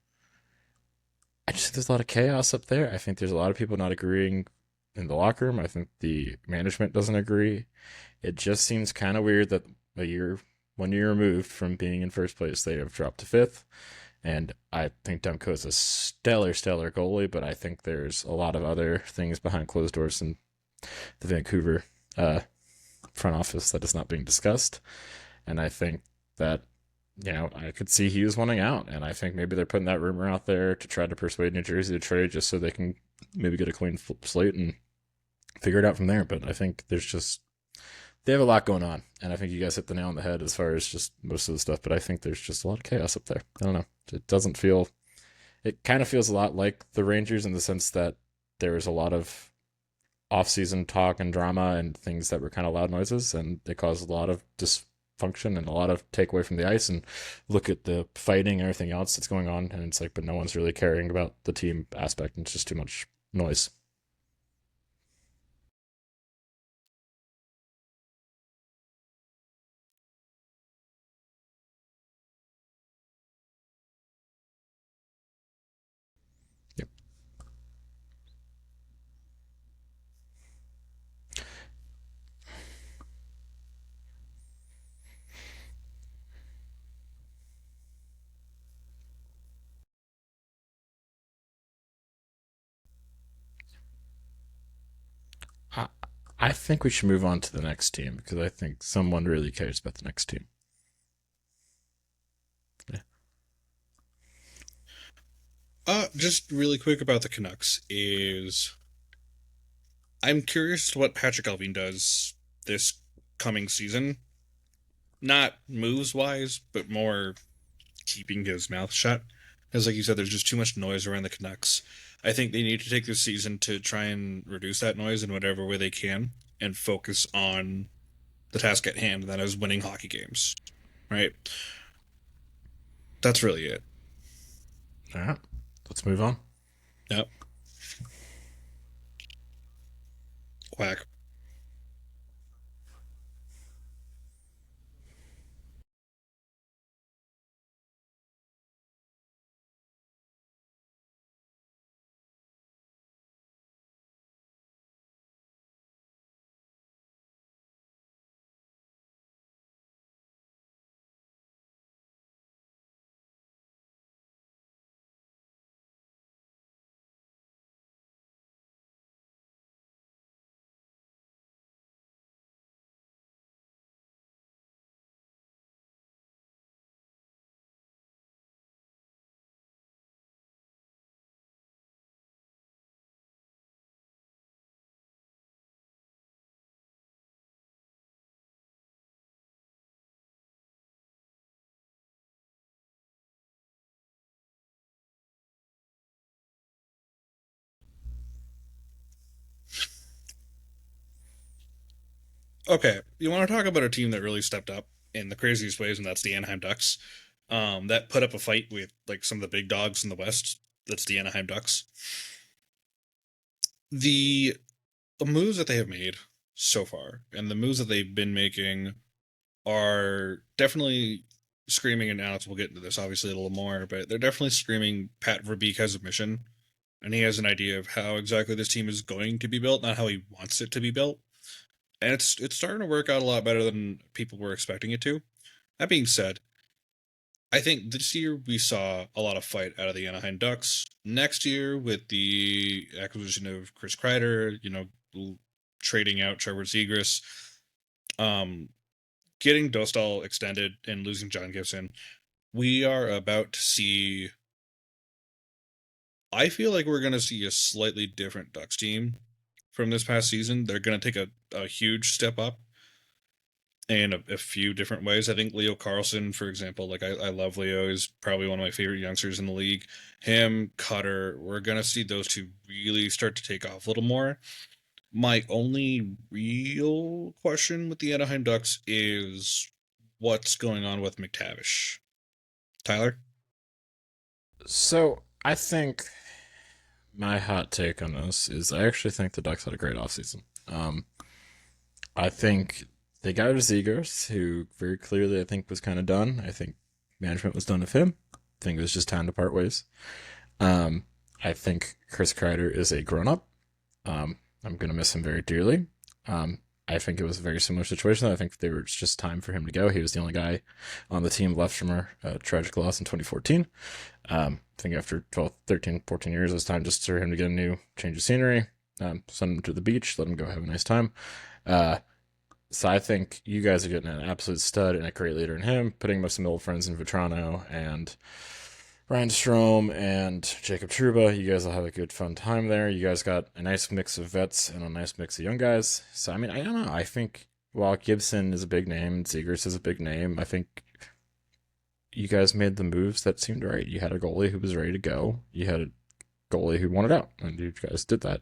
chaos up there. I think there's a lot of people not agreeing in the locker room. I think the management doesn't agree. It just seems kind of weird that a year, 1 year removed from being in first place, they have dropped to fifth. And I think Demko is a stellar goalie, but I think there's a lot of other things behind closed doors in the Vancouver uh, front office that is not being discussed. And I think that, I could see he was wanting out. And I think maybe they're putting that rumor out there to try to persuade New Jersey to trade just so they can maybe get a clean slate and figure it out from there. But I think they have a lot going on, and I think you guys hit the nail on the head as far as just most of the stuff. But I think there's just a lot of chaos up there. I don't know. It doesn't feel. It kind of feels a lot like the Rangers in the sense that there was a lot of off-season talk and drama and things that were kind of loud noises, and it caused a lot of dysfunction and a lot of takeaway from the ice. And look at the fighting and everything else that's going on, and it's like, but no one's really caring about the team aspect, and it's just too much noise. Yep. I, I think we should move on to the next team because I think someone really cares about the next team. Yeah. Just really quick about the Canucks is I'm curious to what Patrick Elving does this coming season. Not moves wise, but more keeping his mouth shut. Because, like you said, there's just too much noise around the Canucks. I think they need to take this season to try and reduce that noise in whatever way they can and focus on the task at hand, and that is winning hockey games. Right? That's really it. All right. Let's move on. Yep. Quack. Okay, you want to talk about a team that really stepped up in the craziest ways, and that's the Anaheim Ducks. That put up a fight with like some of the big dogs in the West. That's the Anaheim Ducks. The moves that they have made so far, and the moves that they've been making, are definitely screaming. And Alex, we'll get into this obviously a little more, but they're definitely screaming Pat Verbeek has a mission, and he has an idea of how exactly this team is going to be built, not how he wants it to be built. And it's starting to work out a lot better than people were expecting it to. That being said, I think this year we saw a lot of fight out of the Anaheim Ducks. Next year, with the acquisition of Chris Kreider, trading out Trevor Zegras, um, getting Dostal extended, and losing John Gibson, we are about to see. I feel like we're going to see a slightly different Ducks team from this past season. They're going to take a huge step up in a few different ways. I think Leo Carlson, for example, like I love Leo, is probably one of my favorite youngsters in the league. Him, Cutter, we're gonna see those two really start to take off a little more. My only real question with the Anaheim Ducks is what's going on with McTavish. Tyler? So I think my hot take on this is I actually think the Ducks had a great offseason. I think they got Zegers, who very clearly I think was kind of done. I think management was done with him. I think it was just time to part ways. Um, I think Chris Kreider is a grown up. I'm gonna miss him very dearly. I think it was a very similar situation. I think there was just time for him to go. He was the only guy on the team left from our tragic loss in 2014. I think after 12, 13, 14 years, it was time just for him to get a new change of scenery. Send him to the beach, let him go have a nice time. Uh, so I think you guys are getting an absolute stud and a great leader in him, putting him with some old friends in Vetrano and Ryan Strom and Jacob Truba. You guys will have a good fun time there. You guys got a nice mix of vets and a nice mix of young guys. So I mean, I don't know. I think while Gibson is a big name, Zegers is a big name, I think you guys made the moves that seemed right. You had a goalie who was ready to go. You had a goalie who wanted out, and you guys did that.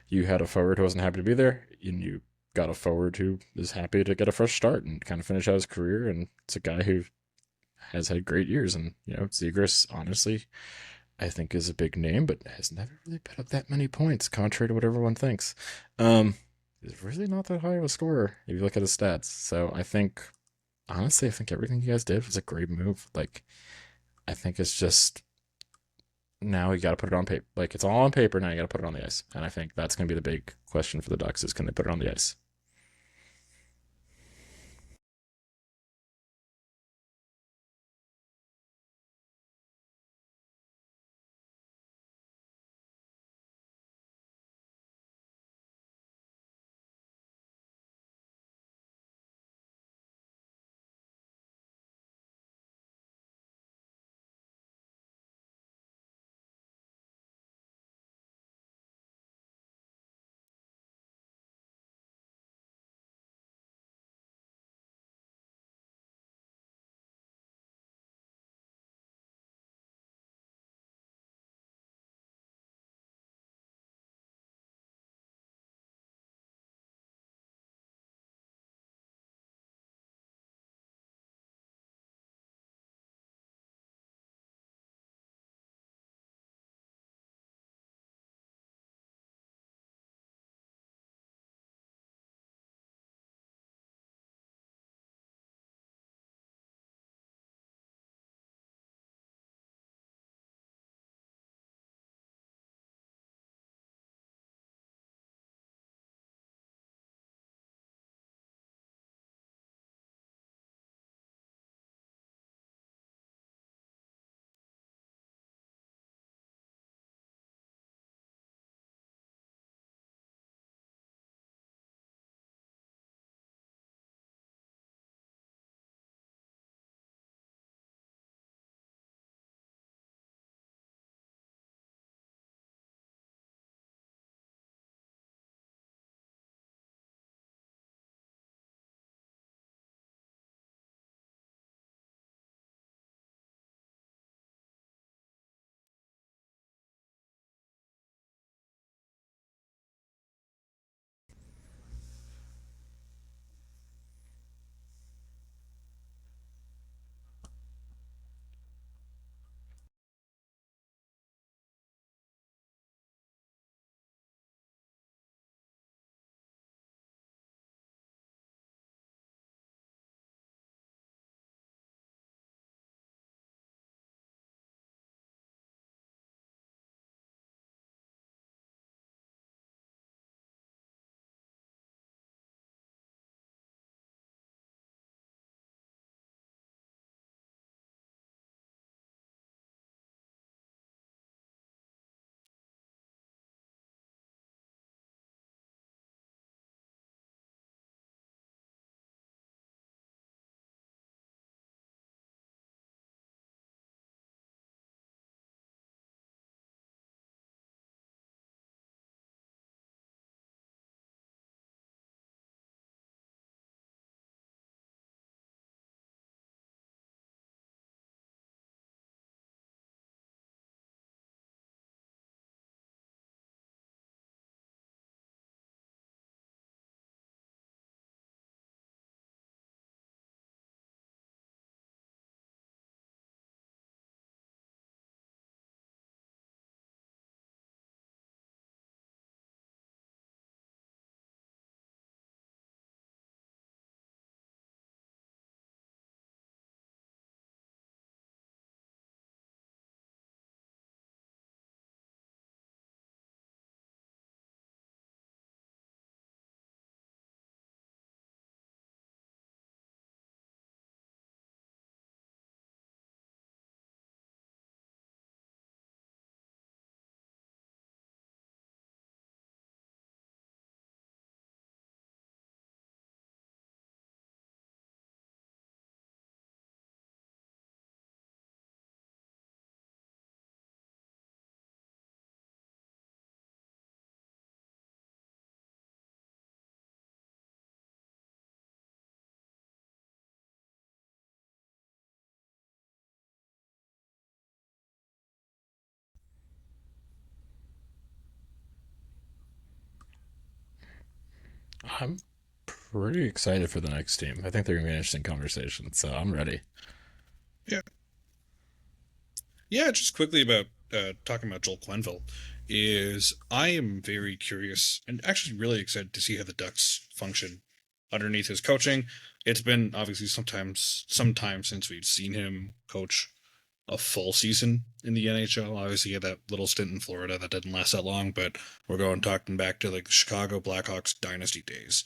You had a forward who wasn't happy to be there, and you got a forward who is happy to get a fresh start and kind of finish out his career. And it's a guy who has had great years. And, Zegras, honestly, I think is a big name, but has never really put up that many points, contrary to what everyone thinks. He's really not that high of a scorer if you look at his stats. So I think, honestly, I think everything you guys did was a great move. Like, I think it's just now you got to put it on paper. Like, it's all on paper now. You got to put it on the ice, and I think that's going to be the big question for the Ducks: is can they put it on the ice? I'm pretty excited for the next team. I think they're gonna be an interesting conversation, so I'm ready. Yeah, yeah. Just quickly about talking about Joel Quenville is I am very curious and actually really excited to see how the Ducks function underneath his coaching. It's been obviously some time since we've seen him coach a full season in the NHL. Obviously, he had that little stint in Florida that didn't last that long, but we're going talking back to like the Chicago Blackhawks dynasty days.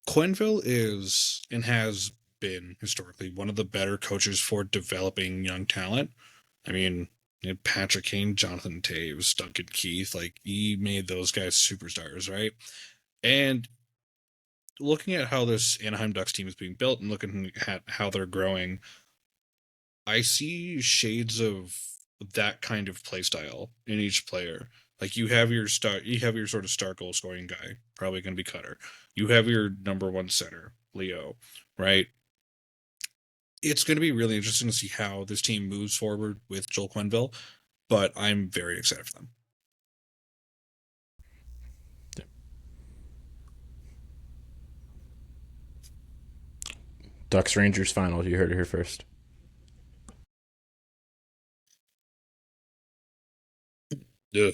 Quenville is and has been historically one of the better coaches for developing young talent. I mean, Patrick Kane, Jonathan Taves, Duncan Keith, like he made those guys superstars, right? And looking at how this Anaheim Ducks team is being built and looking at how they're growing, I see shades of that kind of play style in each player. Like you have your sort of star goal scoring guy, probably going to be Cutter. You have your number one center, Leo, right? It's going to be really interesting to see how this team moves forward with Joel Quenville, but I'm very excited for them. Ducks Rangers final. You heard it here first. Yeah.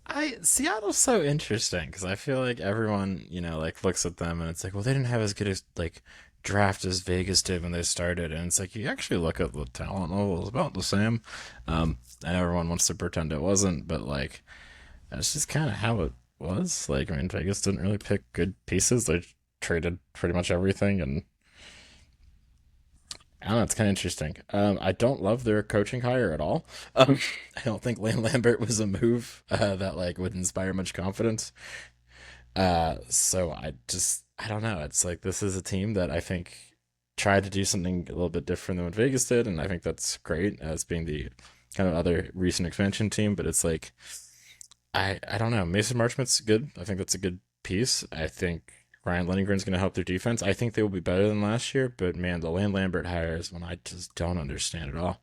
I Seattle's so interesting because I feel like everyone, like looks at them and it's like, well, they didn't have as good as like draft as Vegas did when they started, and it's like you actually look at the talent level is about the same. And everyone wants to pretend it wasn't, but like that's just kind of how it was. Like, I mean, Vegas didn't really pick good pieces. They traded pretty much everything, and I don't know. It's kind of interesting. I don't love their coaching hire at all. I don't think Lane Lambert was a move that like would inspire much confidence. So I don't know. It's like this is a team that I think tried to do something a little bit different than what Vegas did, and I think that's great as being the kind of other recent expansion team. But it's like I don't know. Mason Marchment's good. I think that's a good piece. I think Ryan Lindgren's going to help their defense. I think they will be better than last year. But man, the Lane Lambert hire is one I just don't understand at all.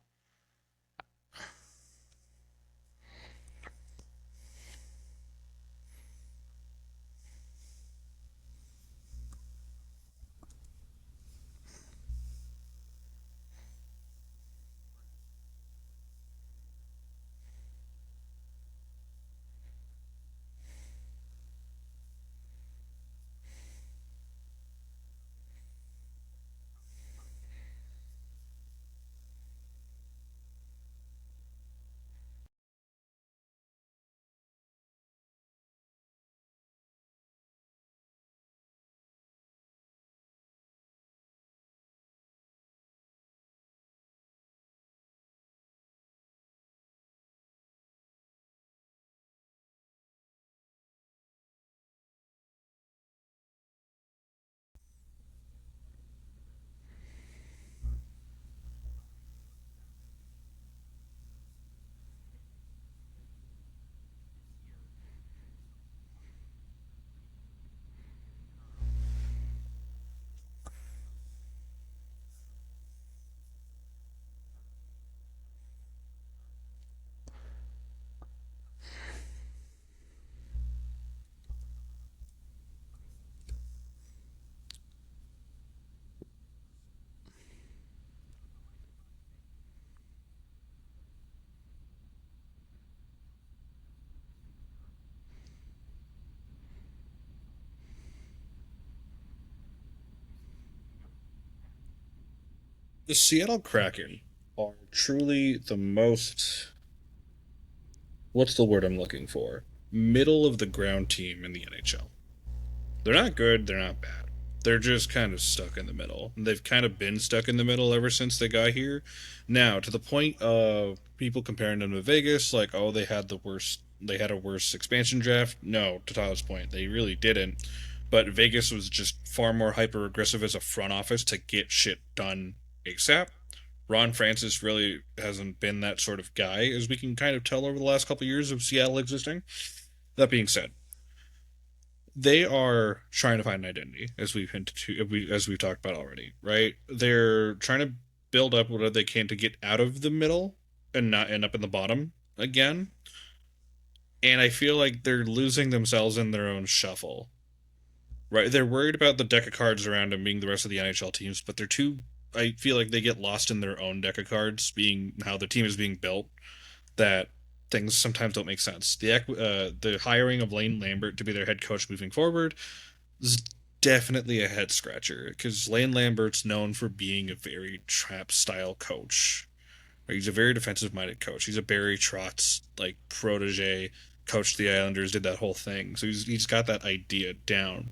The Seattle Kraken are truly the most, what's the word I'm looking for? Middle of the ground team in the NHL. They're not good, they're not bad. They're just kind of stuck in the middle. They've kind of been stuck in the middle ever since they got here. Now, to the point of people comparing them to Vegas, like, oh, they had a worse expansion draft. No, to Tyler's point, they really didn't. But Vegas was just far more hyper aggressive as a front office to get shit done ASAP. Ron Francis really hasn't been that sort of guy, as we can kind of tell over the last couple of years of Seattle existing. That being said, they are trying to find an identity, as we've hinted to, as we've talked about already, right? They're trying to build up whatever they can to get out of the middle and not end up in the bottom again. And I feel like they're losing themselves in their own shuffle, right? They're worried about the deck of cards around them being the rest of the NHL teams, but they're too. I feel like they get lost in their own deck of cards, being how the team is being built, that things sometimes don't make sense. The hiring of Lane Lambert to be their head coach moving forward is definitely a head scratcher because Lane Lambert's known for being a very trap style coach. Right? He's a very defensive minded coach. He's a Barry Trotz like protege. Coached the Islanders, did that whole thing. So he's got that idea down.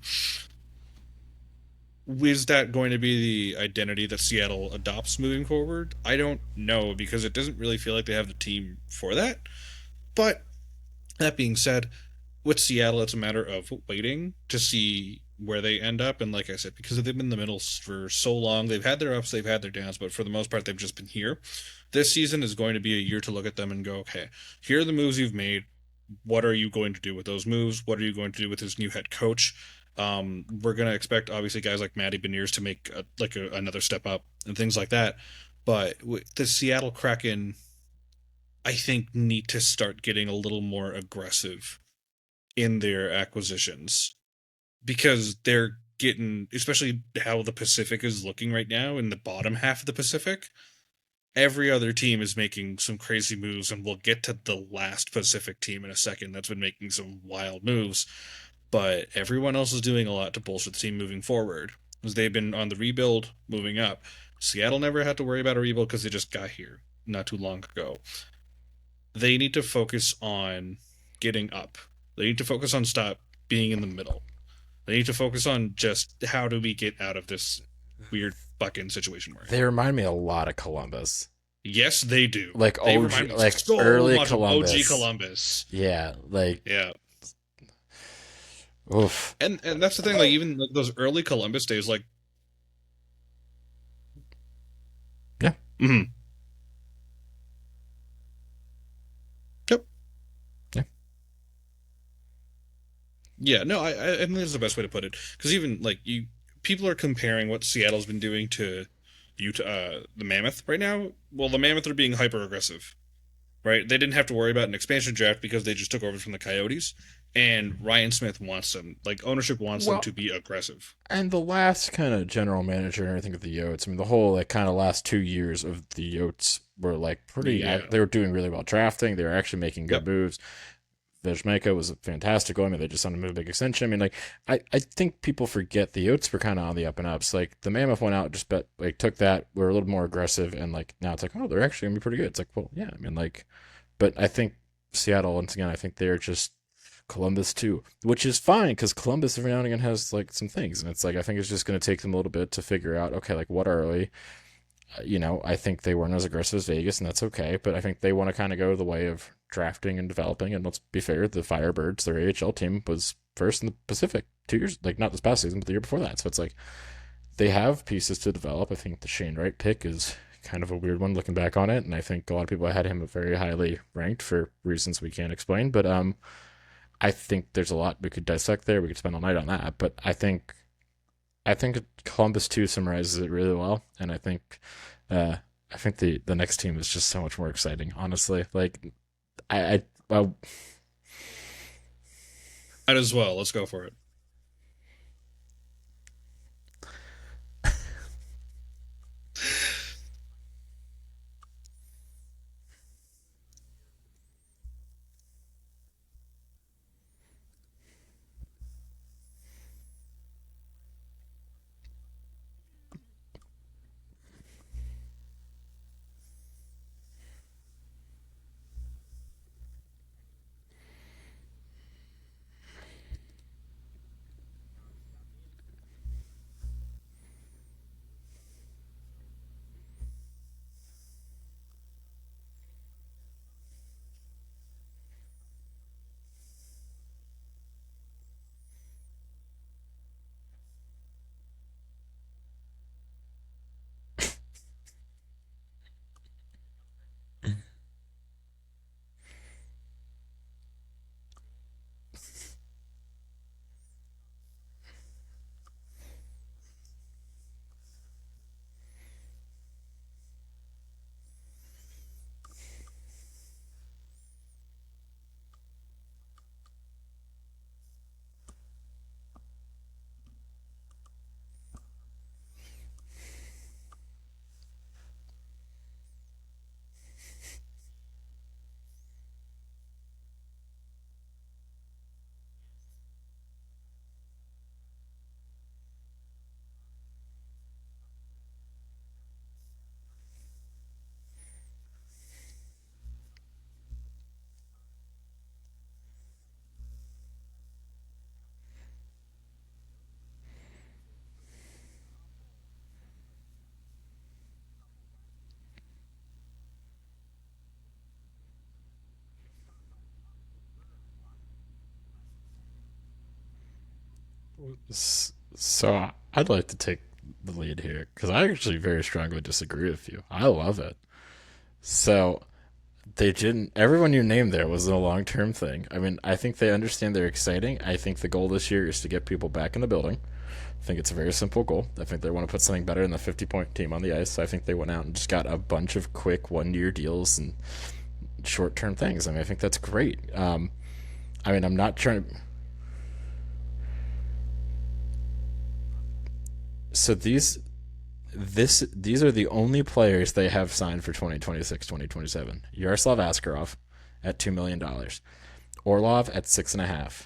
Is that going to be the identity that Seattle adopts moving forward? I don't know because it doesn't really feel like they have the team for that. But that being said, with Seattle, it's a matter of waiting to see where they end up. And like I said, because they've been in the middle for so long, they've had their ups, they've had their downs, but for the most part, they've just been here. This season is going to be a year to look at them and go, okay, here are the moves you've made. What are you going to do with those moves? What are you going to do with his new head coach? We're going to expect obviously guys like Matty Beniers to make another step up and things like that. But the Seattle Kraken, I think, need to start getting a little more aggressive in their acquisitions because they're getting, especially how the Pacific is looking right now in the bottom half of the Pacific. Every other team is making some crazy moves, and we'll get to the last Pacific team in a second that's been making some wild moves. But everyone else is doing a lot to bolster the team moving forward because they've been on the rebuild moving up. Seattle never had to worry about a rebuild because they just got here not too long ago. They need to focus on getting up. They need to focus on stop being in the middle. They need to focus on just how do we get out of this weird fucking situation we're in. They remind me a lot of Columbus. Yes, they do. Like They OG, remind me like so early much of OG Columbus. Columbus. Yeah, like Yeah, oof. and that's the thing. Like even like, those early Columbus days, like Yeah. mm-hmm. Yep. Yeah. Yeah, no, I think that's the best way to put it. Because even like people are comparing what Seattle's been doing to Utah, the Mammoth right now. Well, the Mammoth are being hyper aggressive, right? They didn't have to worry about an expansion draft because they just took over from the Coyotes, and Ryan Smith wants them. Like ownership wants them Well, to be aggressive. and the last kind of general manager and everything of the Yotes, I mean, the whole like kind of last 2 years of the Yotes were like pretty. Yeah. They were doing really well drafting. They were actually making good Yep. moves. Vejmeka was fantastic. I mean, they just signed him a big extension. I mean, like, I think people forget the Yotes were kind of on the up and ups. Like, the Mammoth went out, just bet, like, took that, were a little more aggressive, and, like, now it's like, oh, they're actually going to be pretty good. It's like, well, yeah, I mean, like, but I think Seattle, once again, I think they're just Columbus too, which is fine because Columbus every now and again has, like, some things. And it's like, I think it's just going to take them a little bit to figure out, okay, like, what are we? I think they weren't as aggressive as Vegas, and that's okay. But I think they want to kind of go the way of drafting and developing. And let's be fair, the Firebirds, their AHL team, was first in the Pacific 2 years, like not this past season, but the year before that. So it's like they have pieces to develop. I think the Shane Wright pick is kind of a weird one looking back on it, and I think a lot of people had him very highly ranked for reasons we can't explain. But I think there's a lot we could dissect there. We could spend all night on that. But I think Columbus 2 summarizes it really well, and uh, I think the next team is just so much more exciting. Honestly, like I Might as well. Let's go for it. So I'd like to take the lead here because I actually very strongly disagree with you. I love it. So they didn't. Everyone you named there was a long term thing. I mean, I think they understand they're exciting. I think the goal this year is to get people back in the building. I think it's a very simple goal. I think they want to put something better than the 50-point team on the ice. So I think they went out and just got a bunch of quick 1 year deals and short term things. I mean, I think that's great. I mean, I'm not trying to. So these are the only players they have signed for 2026, 2027. Yaroslav Askarov at $2 million, Orlov at 6.5,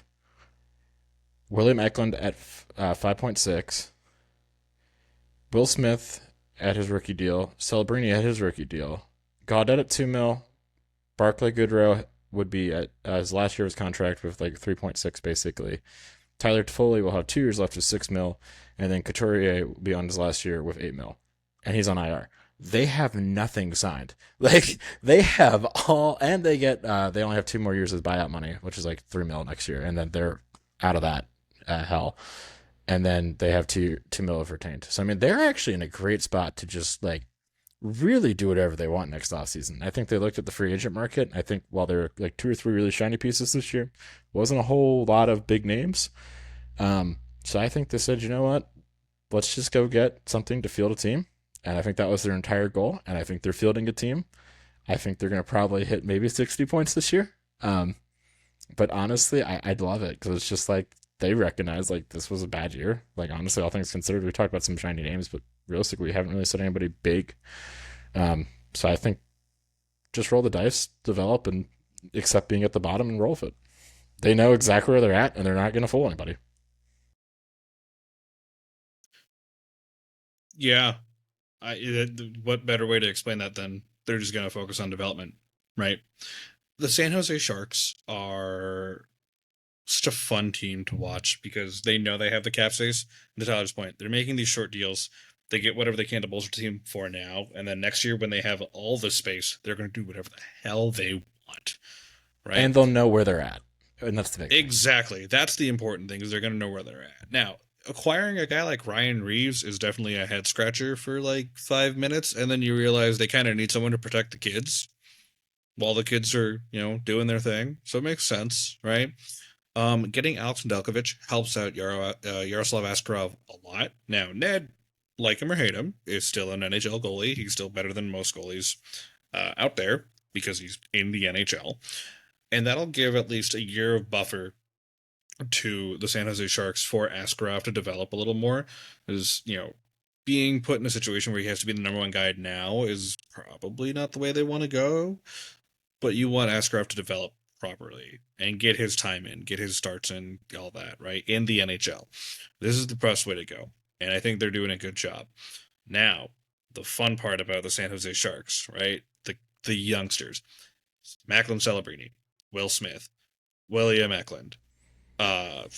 William Eklund at 5.6, Will Smith at his rookie deal, Celebrini at his rookie deal, Gaudet at 2 mil, Barclay Goodrow would be at his last year of his contract with like 3.6 basically. Tyler Toffoli will have 2 years left with 6 mil, and then Couturier will be on his last year with 8 mil, and he's on IR. They have nothing signed. Like they have all, and they only have 2 more years of buyout money, which is like 3 mil next year, and then they're out of that hell. And then they have 2 mil of retained. So I mean, they're actually in a great spot to just like really do whatever they want next offseason. I think they looked at the free agent market. I think while there are like 2 or 3 really shiny pieces this year, wasn't a whole lot of big names. So I think they said, you know what? Let's just go get something to field a team. And I think that was their entire goal. And I think they're fielding a team. I think they're going to probably hit maybe 60 points this year. But honestly, I'd love it because it's just like they recognize like this was a bad year. Like honestly, all things considered, we talked about some shiny names, but realistically, we haven't really said anybody big. So I think just roll the dice, develop, and accept being at the bottom and roll with it. They know exactly where they're at, and they're not going to fool anybody. Yeah, what better way to explain that than they're just going to focus on development, right? The San Jose Sharks are such a fun team to watch because they know they have the cap space. And to Tyler's point, they're making these short deals. They get whatever they can to bolster the team for now, and then next year when they have all the space, they're going to do whatever the hell they want, right? And they'll know where they're at. And that's the big thing. Exactly. That's the important thing is they're going to know where they're at. Now, acquiring a guy like Ryan Reeves is definitely a head scratcher for like 5 minutes, and then you realize they kind of need someone to protect the kids while the kids are, doing their thing. So it makes sense, right? Getting Alex Nedeljkovic helps out Yaroslav Askarov a lot. Now, Ned, like him or hate him, is still an NHL goalie. He's still better than most goalies out there because he's in the NHL. And that'll give at least a year of buffer to the San Jose Sharks for Askarov to develop a little more. Because, being put in a situation where he has to be the number one guy now is probably not the way they want to go. But you want Askarov to develop properly and get his time in, get his starts in, all that, right? In the NHL. This is the best way to go. And I think they're doing a good job. Now, the fun part about the San Jose Sharks, right? The youngsters. Macklin Celebrini, Will Smith, William Eklund, Shakir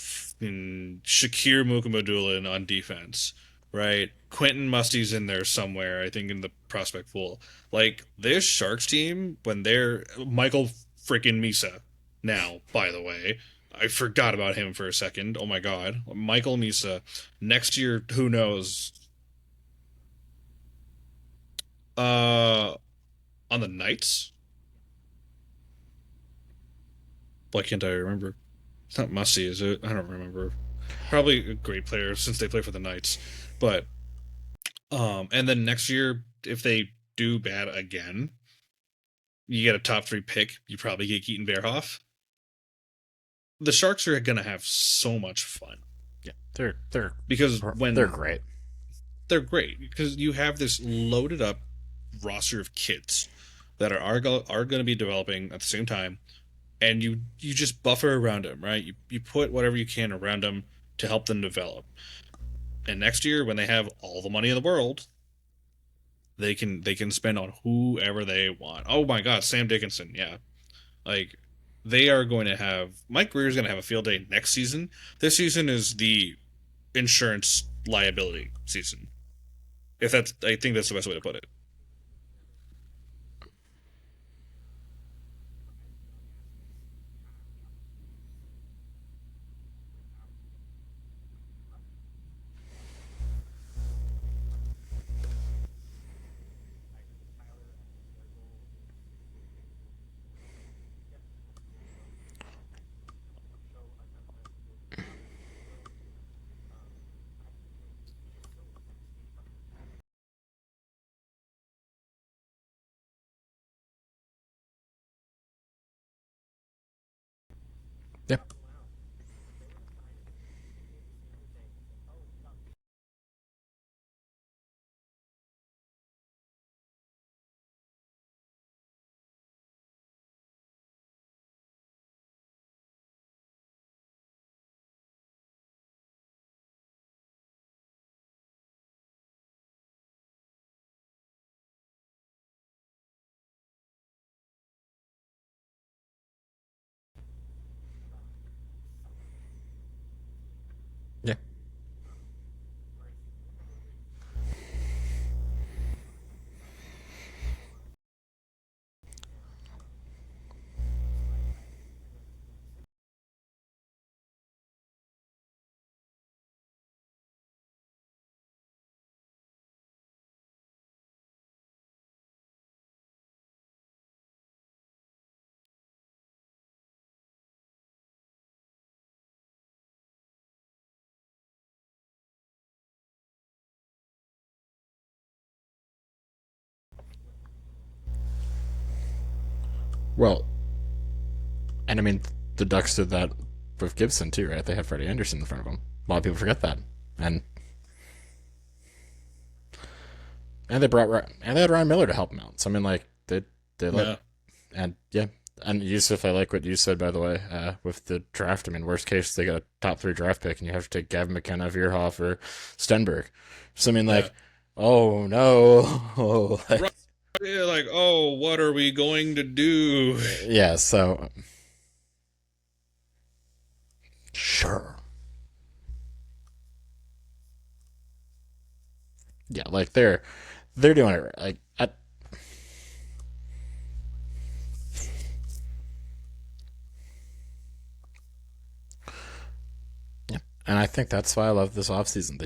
Mukhamadullin on defense, right? Quentin Musty's in there somewhere, I think, in the prospect pool. Like, this Sharks team, when they're Michael freaking Misa now, by the way. I forgot about him for a second. Oh my god. Michael Misa. Next year, who knows? On the Knights? Why can't I remember? It's not Musty, is it? I don't remember. Probably a great player since they play for the Knights. But and then next year, if they do bad again, you get a top 3 pick, you probably get Keaton Bearhoff. The Sharks are gonna have so much fun. Yeah, they're because when they're great. They're great because you have this loaded up roster of kids that are going to be developing at the same time, and you just buffer around them, right? You put whatever you can around them to help them develop. And next year, when they have all the money in the world, they can spend on whoever they want. Oh my God, Sam Dickinson, yeah, like they are going to have Mike Greer is going to have a field day next season. This season is the insurance liability season. I think that's the best way to put it. Yeah. Yeah. Well, and I mean, the Ducks did that with Gibson too, right? They had Freddie Anderson in front of them. A lot of people forget that, and and they had Ryan Miller to help them out. So I mean, like they let Yeah. and yeah. And Yusuf, I like what you said, by the way, with the draft. I mean, worst case, they got a top 3 draft pick, and you have to take Gavin McKenna, Veerhoff, or Stenberg. So, I mean, Yeah. like, oh, no. Oh, Right. Yeah, like, oh, what are we going to do? yeah, so, sure. Yeah, like, they're doing it right. Like, yeah. And I think that's why I love this offseason.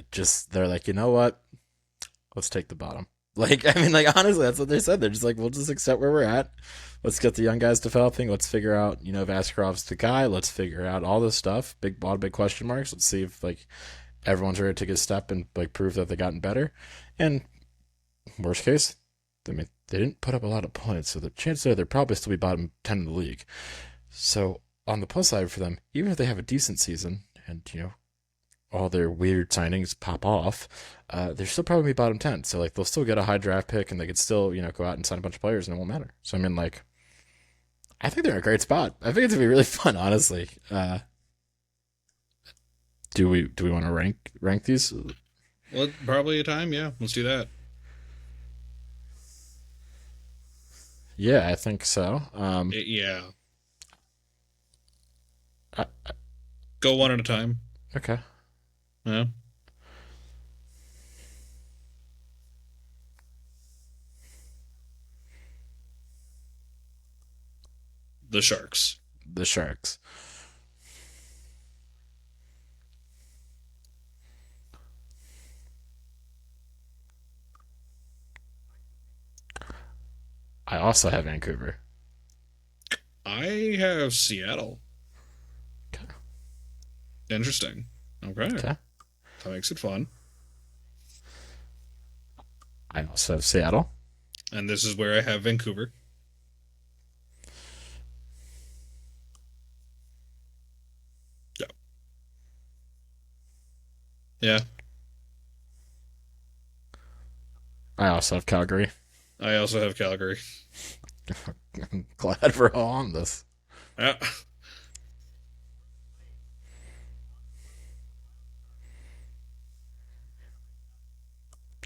They're like, you know what? Let's take the bottom. Like, I mean, like, honestly, that's what they said. They're just like, we'll just accept where we're at. Let's get the young guys developing. Let's figure out, Vaskarov's the guy. Let's figure out all this stuff. A lot of big question marks. Let's see if, like, everyone's ready to take a step and, like, prove that they've gotten better. And worst case, I mean, they didn't put up a lot of points, so the chances are they'll probably still be bottom 10 in the league. So, on the plus side for them, even if they have a decent season and, all their weird signings pop off, they're still probably bottom 10. So like they'll still get a high draft pick and they could still, go out and sign a bunch of players and it won't matter. So I mean like I think they're in a great spot. I think it's gonna be really fun, honestly. Do we want to rank these? Well, probably a time. Yeah, let's do that. Yeah, I think so. Yeah. I, Go one at a time. okay. Yeah. The Sharks. The Sharks. I also have Vancouver. I have Seattle. Okay. Interesting. Okay. Okay. That makes it fun. I also have Seattle. And this is where I have Vancouver. Yeah. Yeah. I also have Calgary. I also have Calgary. I'm glad we're all on this. Yeah.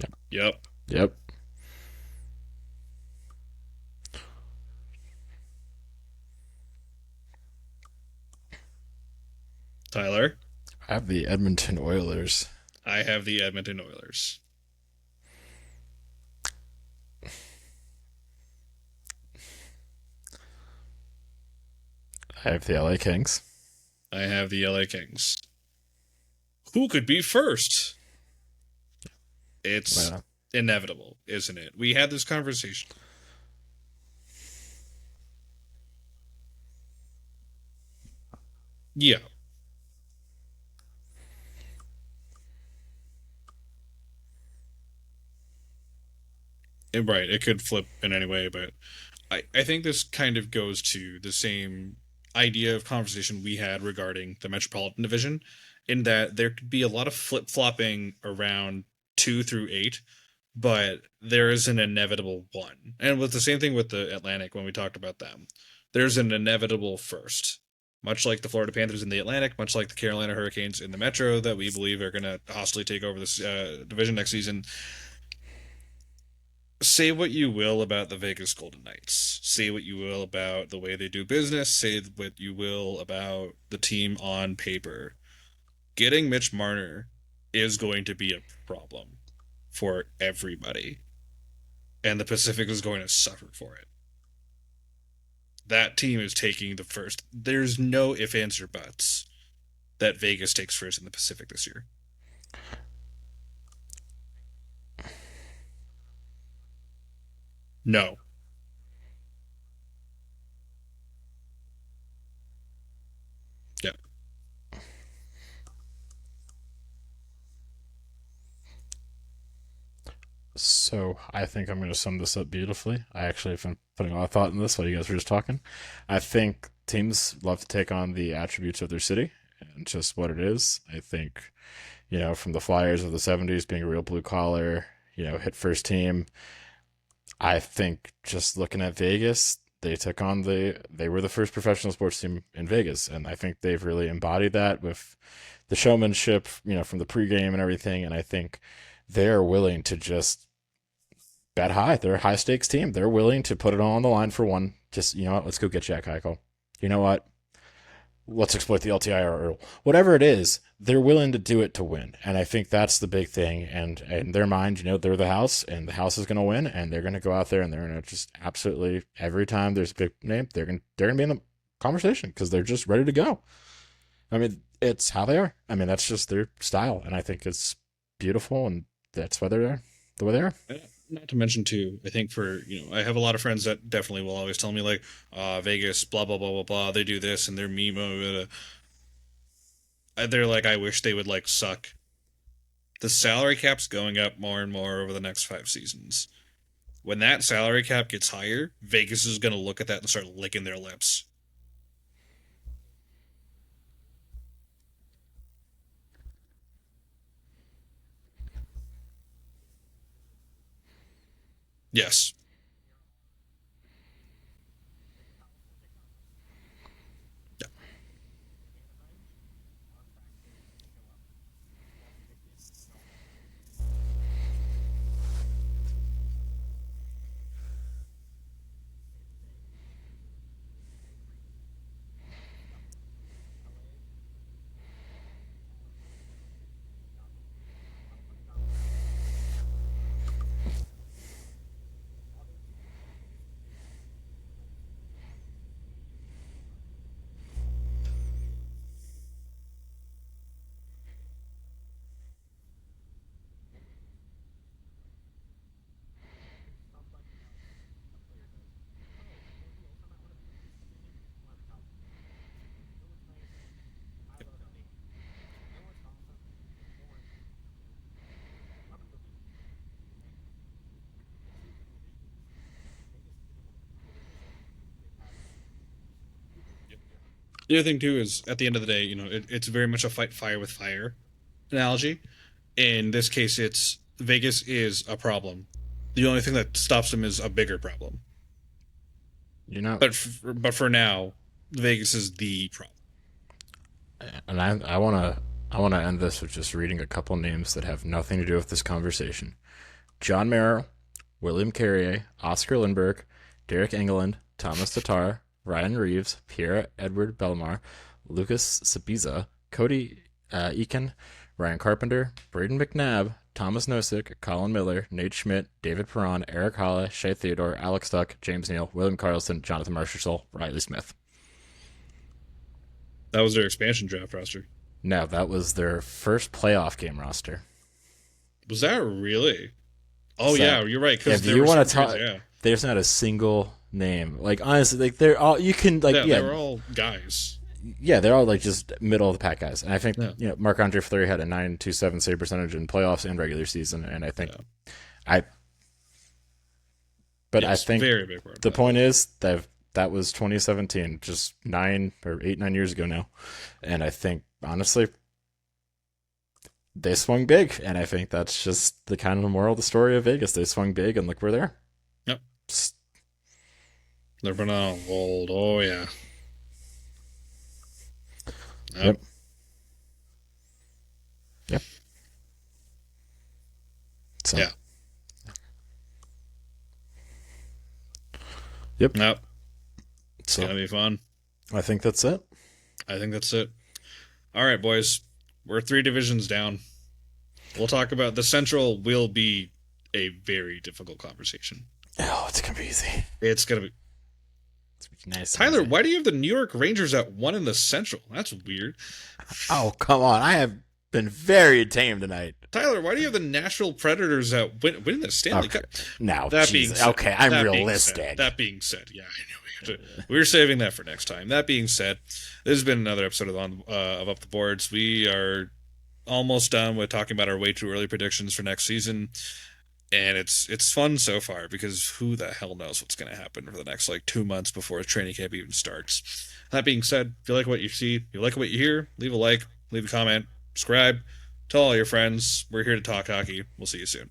Yep. Yep. Yep. Tyler. I have the Edmonton Oilers. I have the Edmonton Oilers. I have the LA Kings. I have the LA Kings. Who could be first? It's Well, inevitable, isn't it? We had this conversation. Yeah. Right. It could flip in any way, but I think this kind of goes to the same idea of conversation we had regarding the Metropolitan Division, in that there could be a lot of flip flopping around 2 through 8, but there is an inevitable one. And with the same thing with the Atlantic when we talked about them, there's an inevitable first. Much like the Florida Panthers in the Atlantic, much like the Carolina Hurricanes in the Metro, that we believe are going to hostily take over this division next season. Say what you will about the Vegas Golden Knights. Say what you will about the way they do business. Say what you will about the team on paper. Getting Mitch Marner is going to be a problem for everybody. And the Pacific is going to suffer for it. That team is taking the first. There's no ifs, ands, or buts that Vegas takes first in the Pacific this year. No. Yeah. So I think I'm going to sum this up beautifully. I actually have been putting a lot of thought in this while you guys were just talking. I think teams love to take on the attributes of their city and just what it is. I think, from the Flyers of the 70s being a real blue collar, hit first team. I think just looking at Vegas, they were the first professional sports team in Vegas, and I think they've really embodied that with the showmanship, from the pregame and everything. And I think they're willing to just bet high. They're a high stakes team. They're willing to put it all on the line for one. Just, what, let's go get Jack Eichel. You know what? Let's exploit the LTIR or whatever it is. They're willing to do it to win. And I think that's the big thing. And in their mind, they're the house and the house is going to win, and they're going to go out there and they're going to just absolutely, every time there's a big name, they're going to be in the conversation because they're just ready to go. I mean, it's how they are. I mean, that's just their style. And I think it's beautiful, and that's why they're there, the way they are. Not to mention too, I think I have a lot of friends that definitely will always tell me like, Vegas, blah blah blah blah blah. They do this and they're me. Blah, blah, blah. They're like, I wish they would like suck. The salary cap's going up more and more over the next 5 seasons. When that salary cap gets higher, Vegas is going to look at that and start licking their lips. Yes. Yeah. The other thing too is at the end of the day, it's very much a fight fire with fire analogy. In this case, it's Vegas is a problem. The only thing that stops them is a bigger problem. You know, But for now, Vegas is the problem. and I wanna end this with just reading a couple names that have nothing to do with this conversation. John Merrill, William Carrier, Oscar Lindbergh, Derek Engeland, Thomas Tatar, Ryan Reeves, Pierre Edward Belmar, Lucas Sabiza, Cody Eakin, Ryan Carpenter, Braden McNabb, Thomas Nosek, Colin Miller, Nate Schmidt, David Perron, Eric Holla, Shea Theodore, Alex Duck, James Neal, William Carlson, Jonathan Marshall, Riley Smith. That was their expansion draft roster. No, that was their first playoff game roster. Was that really? Oh So, yeah, you're right. Because if you want to talk, there's not a single name. Like honestly, like they're all you can like they were all guys. yeah, they're all like just middle of the pack guys. And I think Yeah. Marc Andre Fleury had a 9.27 save percentage in playoffs and regular season, and I think I. But Yes, I think very big part of the that. point is that that was 2017, just 9 or 8, 9 years ago now. And I think, honestly, they swung big. And I think that's just the kind of moral of the story of Vegas. They swung big, and look, we're there. Yep. Just, They're phenomenal. Gold. Oh, yeah. yep. Yep. So, Yeah. Yep. Yep. It's So going to be fun. I think that's it. I think that's it. All right, boys. We're 3 divisions down. We'll talk about the Central will be a very difficult conversation. Oh, it's gonna be easy. It's going to be. It's gonna be nice. Tyler, why do you have the New York Rangers at 1 in the Central? That's weird. Oh, come on! I have been very tame tonight. Tyler, why do you have the Nashville Predators at winning the Stanley Okay. Cup? Now, That Jesus. being said, Okay, I'm that being realistic. said- That being said, yeah, I know we're saving that for next time. That being said, this has been another episode of Up the Boards. We are almost done with talking about our way too early predictions for next season, and it's fun so far because who the hell knows what's going to happen for the next 2 months before training camp even starts. That being said, if you like what you see, if you like what you hear, leave a like, leave a comment, subscribe, tell all your friends. We're here to talk hockey. We'll see you soon.